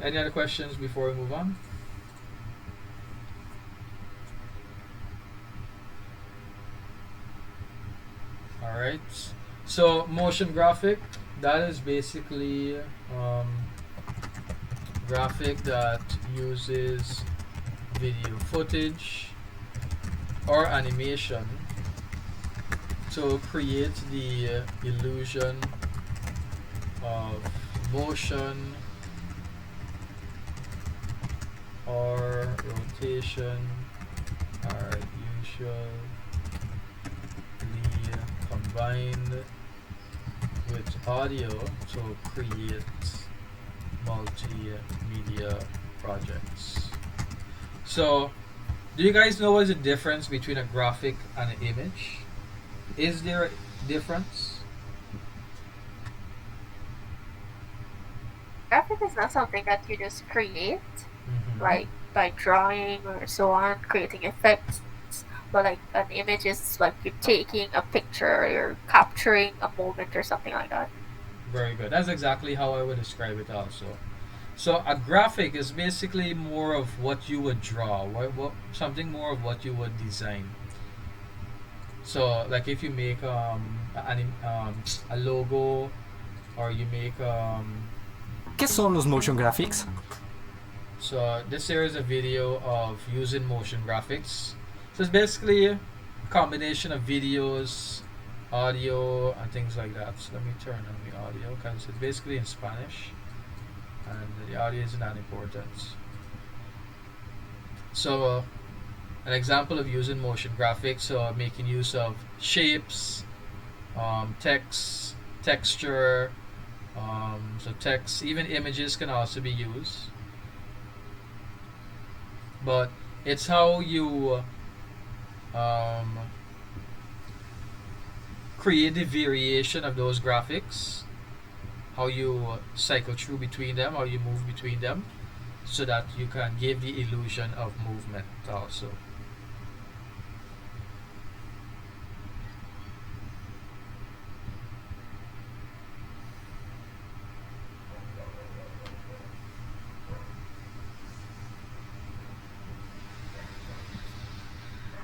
Any other questions before we move on? So motion graphic, that is basically graphic that uses video footage or animation to create the illusion of motion or rotation are usually combined with audio to create multimedia projects. So, do you guys know what's the difference between a graphic and an image? Is there a difference? Graphic is not something that you just create, like by drawing or so on, creating effects. But like an image is like you're taking a picture, or you're capturing a moment or something like that. Very good. That's exactly how I would describe it also. So a graphic is basically more of what you would draw, something more of what you would design. So like if you make a logo, or you make ¿Qué son los motion graphics? So this here is a video of using motion graphics. So it's basically a combination of videos, audio, and things like that. So let me turn on the audio because it's basically in Spanish, and the audio isn't that important. So an example of using motion graphics, so making use of shapes, text, texture, so text, even images can also be used. But it's how you create the variation of those graphics, how you cycle through between them, how you move between them, so that you can give the illusion of movement also.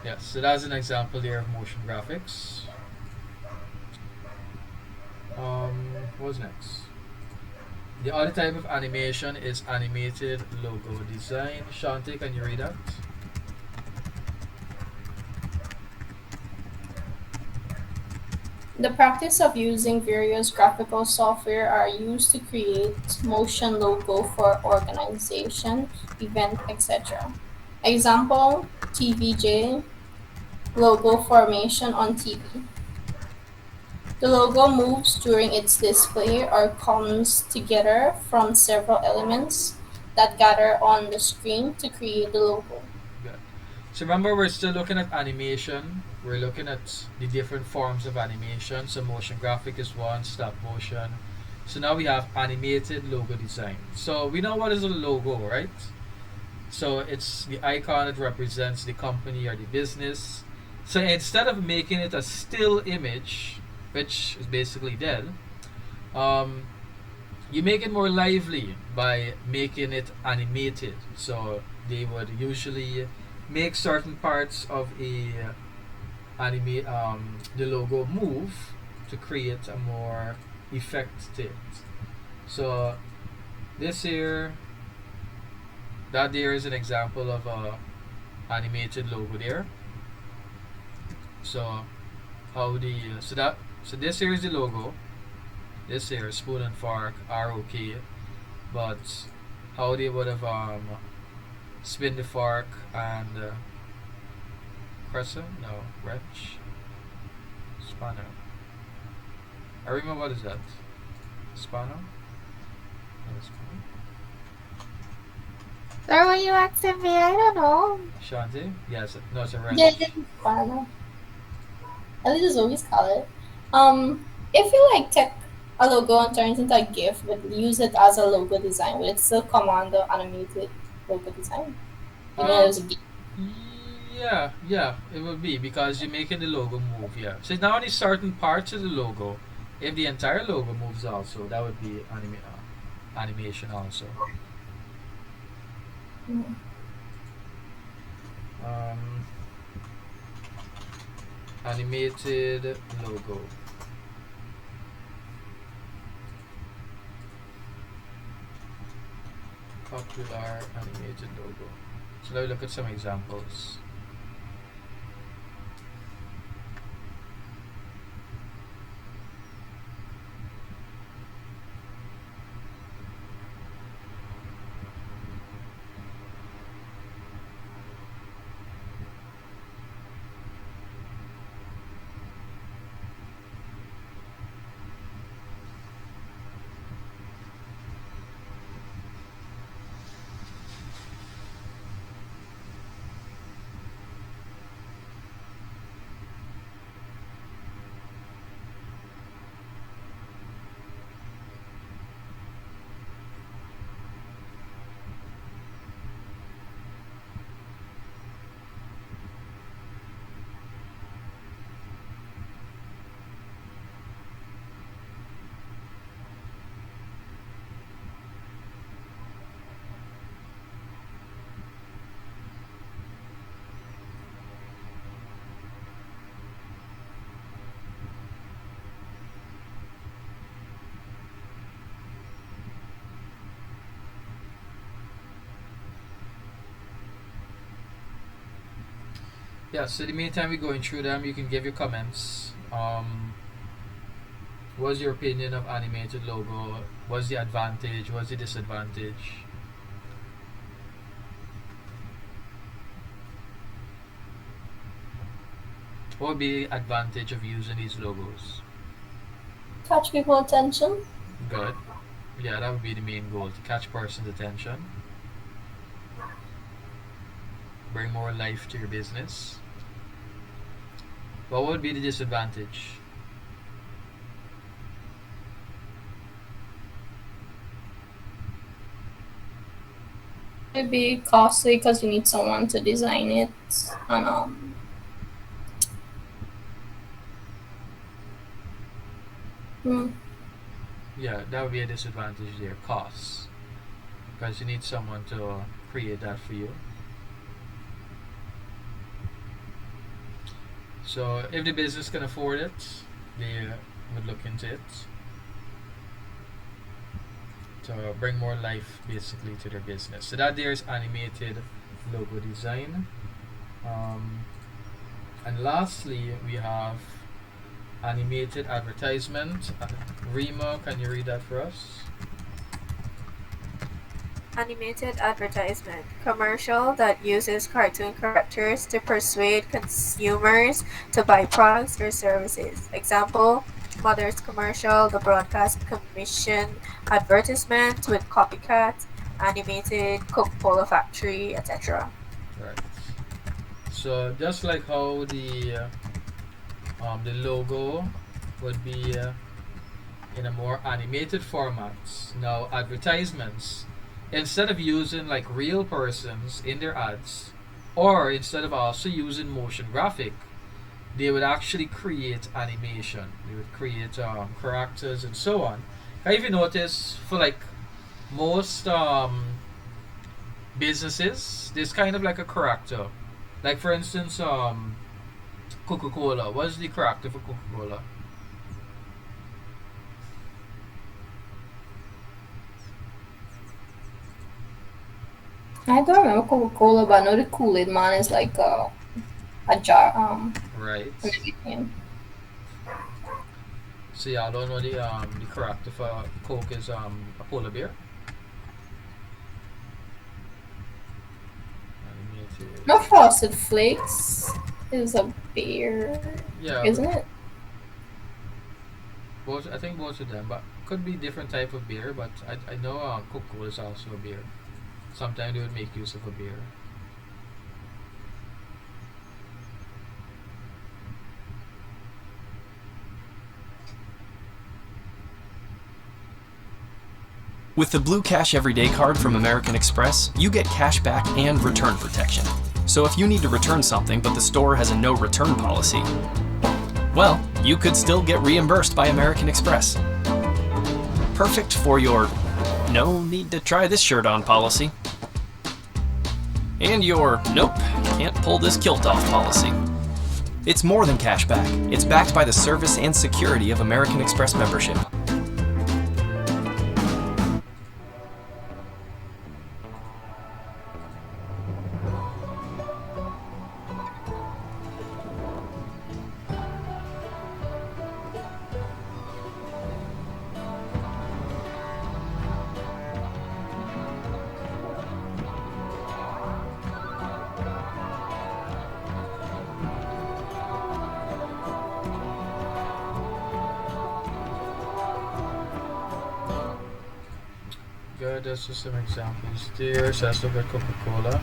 Yes, so that's an example there of motion graphics. What's next? The other type of animation is animated logo design. Shanti, can you read that? The practice of using various graphical software are used to create motion logo for organization, event, etc. Example, TVJ, logo formation on TV. The logo moves during its display or comes together from several elements that gather on the screen to create the logo. Good. So remember, we're still looking at animation. We're looking at the different forms of animation. So motion graphic is one, stop motion. So now we have animated logo design. So we know what is a logo, right? So it's the icon that represents the company or the business. So instead of making it a still image, which is basically dead, you make it more lively by making it animated. So they would usually make certain parts of the logo move to create a more effect to it. So this here, that there is an example of a animated logo there. So how the so this here is the logo. This here, spoon and fork, are okay, but how they would have spin the fork and crescent? No, wrench, spanner. I remember, what is that? Spanner? No, spanner. Sir, were you asking me? I don't know. Shanti? Yes, no, it's a wrench. Yeah, spanner. At least it's always call it. If you like take a logo and turn it into a GIF, but use it as a logo design, will it still come on the animated logo design? You know, there's a GIF. Yeah, it will be, because you're making the logo move. Yeah, so now only certain parts of the logo. If the entire logo moves also, that would be animation also. Mm-hmm. Animated logo. Popular animated logo. So let me look at some examples. Yeah, so the meantime we're going through them, you can give your comments. What's your opinion of animated logo? What's the advantage? What's the disadvantage? What would be the advantage of using these logos? Catch people's attention. Good. Yeah, that would be the main goal, to catch person's attention. Bring more life to your business. But what would be the disadvantage? It'd be costly because you need someone to design it. And Yeah, that would be a disadvantage there, costs. Because you need someone to create that for you. So if the business can afford it, they would look into it to bring more life basically to their business. So that there is animated logo design. And lastly, we have animated advertisement. Rima, can you read that for us? Animated advertisement. Commercial that uses cartoon characters to persuade consumers to buy products or services. Example, Mother's commercial, the broadcast commission advertisement with copycat, animated Coca-Cola factory, etc. Right. So just like how the logo would be in a more animated format, now advertisements, instead of using like real persons in their ads, or instead of also using motion graphic, they would actually create animation. They would create characters and so on. I even notice for like most businesses, there's kind of like a character. Like for instance, Coca-Cola. What's the character for Coca-Cola? I don't remember Coca-Cola, but I know the Kool-Aid man is like a jar. Right. So yeah, I don't know the character for Coke is a polar bear. No, Frosted Flakes is a beer. Yeah. Isn't it? Both, I think both of them, but could be different type of beer. But I know Coca-Cola is also a beer. Sometimes they would make use of a beer. With the Blue Cash Everyday card from American Express, you get cash back and return protection. So if you need to return something but the store has a no return policy, well, you could still get reimbursed by American Express. Perfect for your no need to try this shirt on policy. And your nope, can't pull this kilt off policy. It's more than cash back. It's backed by the service and security of American Express membership. Good, that's just some examples there. So let's look at Coca-Cola.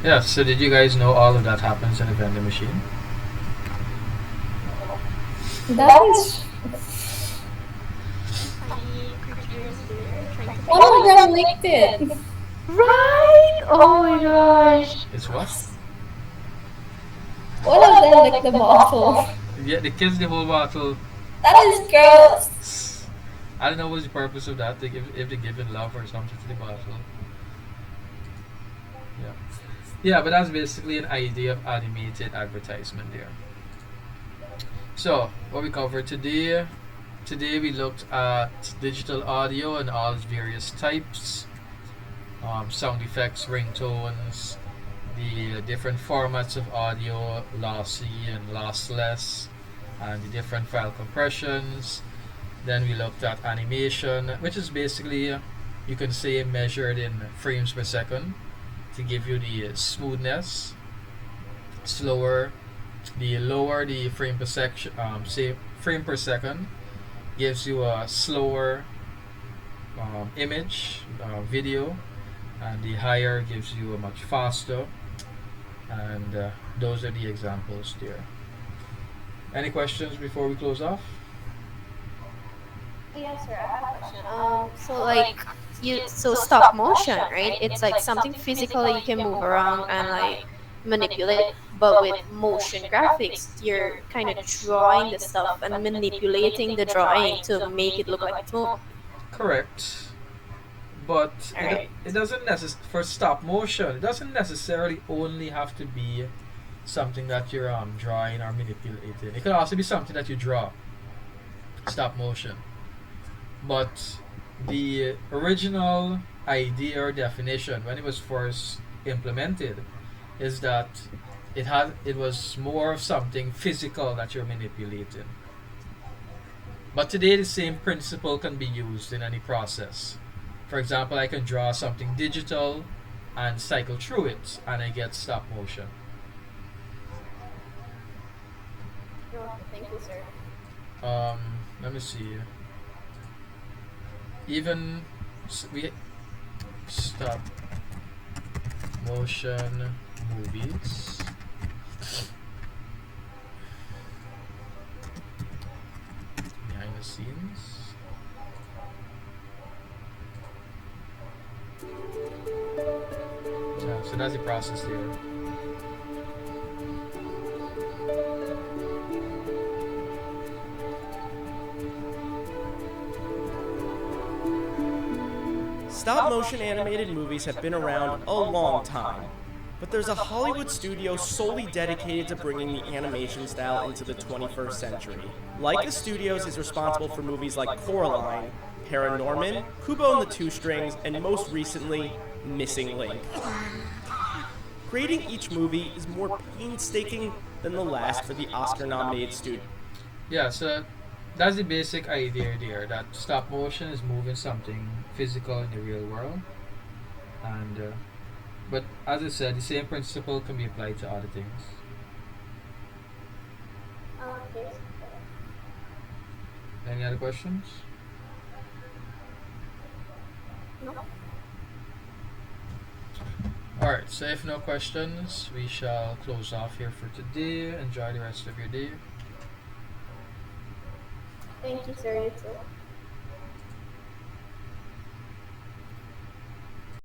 Yeah, so did you guys know all of that happens in a vending machine? That is. One of them licked it. Right? Oh my gosh. It's what? One of them licked the bottle. Yeah, the kids the whole bottle. That is gross. I don't know what's the purpose of that. If they give it love or something to the bottle. Yeah. Yeah, but that's basically an idea of animated advertisement there. So, what we covered today. Today we looked at digital audio and all its various types. Sound effects, ringtones, the different formats of audio, lossy and lossless, and the different file compressions. Then we looked at animation, which is basically, you can say, measured in frames per second to give you the smoothness. Slower, the lower the frame per section, say frame per second, gives you a slower image, video, and the higher gives you a much faster. And those are the examples there. Any questions before we close off? Yes, sir. I have a question. So stop motion, right? It's like something physical that you can move around and like manipulate. But with motion graphics, you're kind of drawing the stuff and manipulating the drawing to make it look like it's moving. Correct. But it doesn't for stop motion, it doesn't necessarily only have to be something that you're drawing or manipulating. It could also be something that you draw. Stop motion. But the original idea or definition when it was first implemented is that it was more of something physical that you're manipulating. But today the same principle can be used in any process. For example, I can draw something digital and cycle through it and I get stop motion. Thank you, sir. Let me see. Even we stop motion movies. Behind the scenes. Yeah, so that's the process there. Stop-motion animated movies have been around a long time, but there's a Hollywood studio solely dedicated to bringing the animation style into the 21st century. Leica Studios is responsible for movies like Coraline, Paranorman, Kubo and the Two Strings, and most recently, Missing Link. Creating each movie is more painstaking than the last for the Oscar-nominated studio. Yeah, so that's the basic idea there, that stop motion is moving something physical in the real world. And but as I said, the same principle can be applied to other things. Yes. Any other questions? No. Alright, so if no questions, we shall close off here for today. Enjoy the rest of your day. Thank you, sir. You too.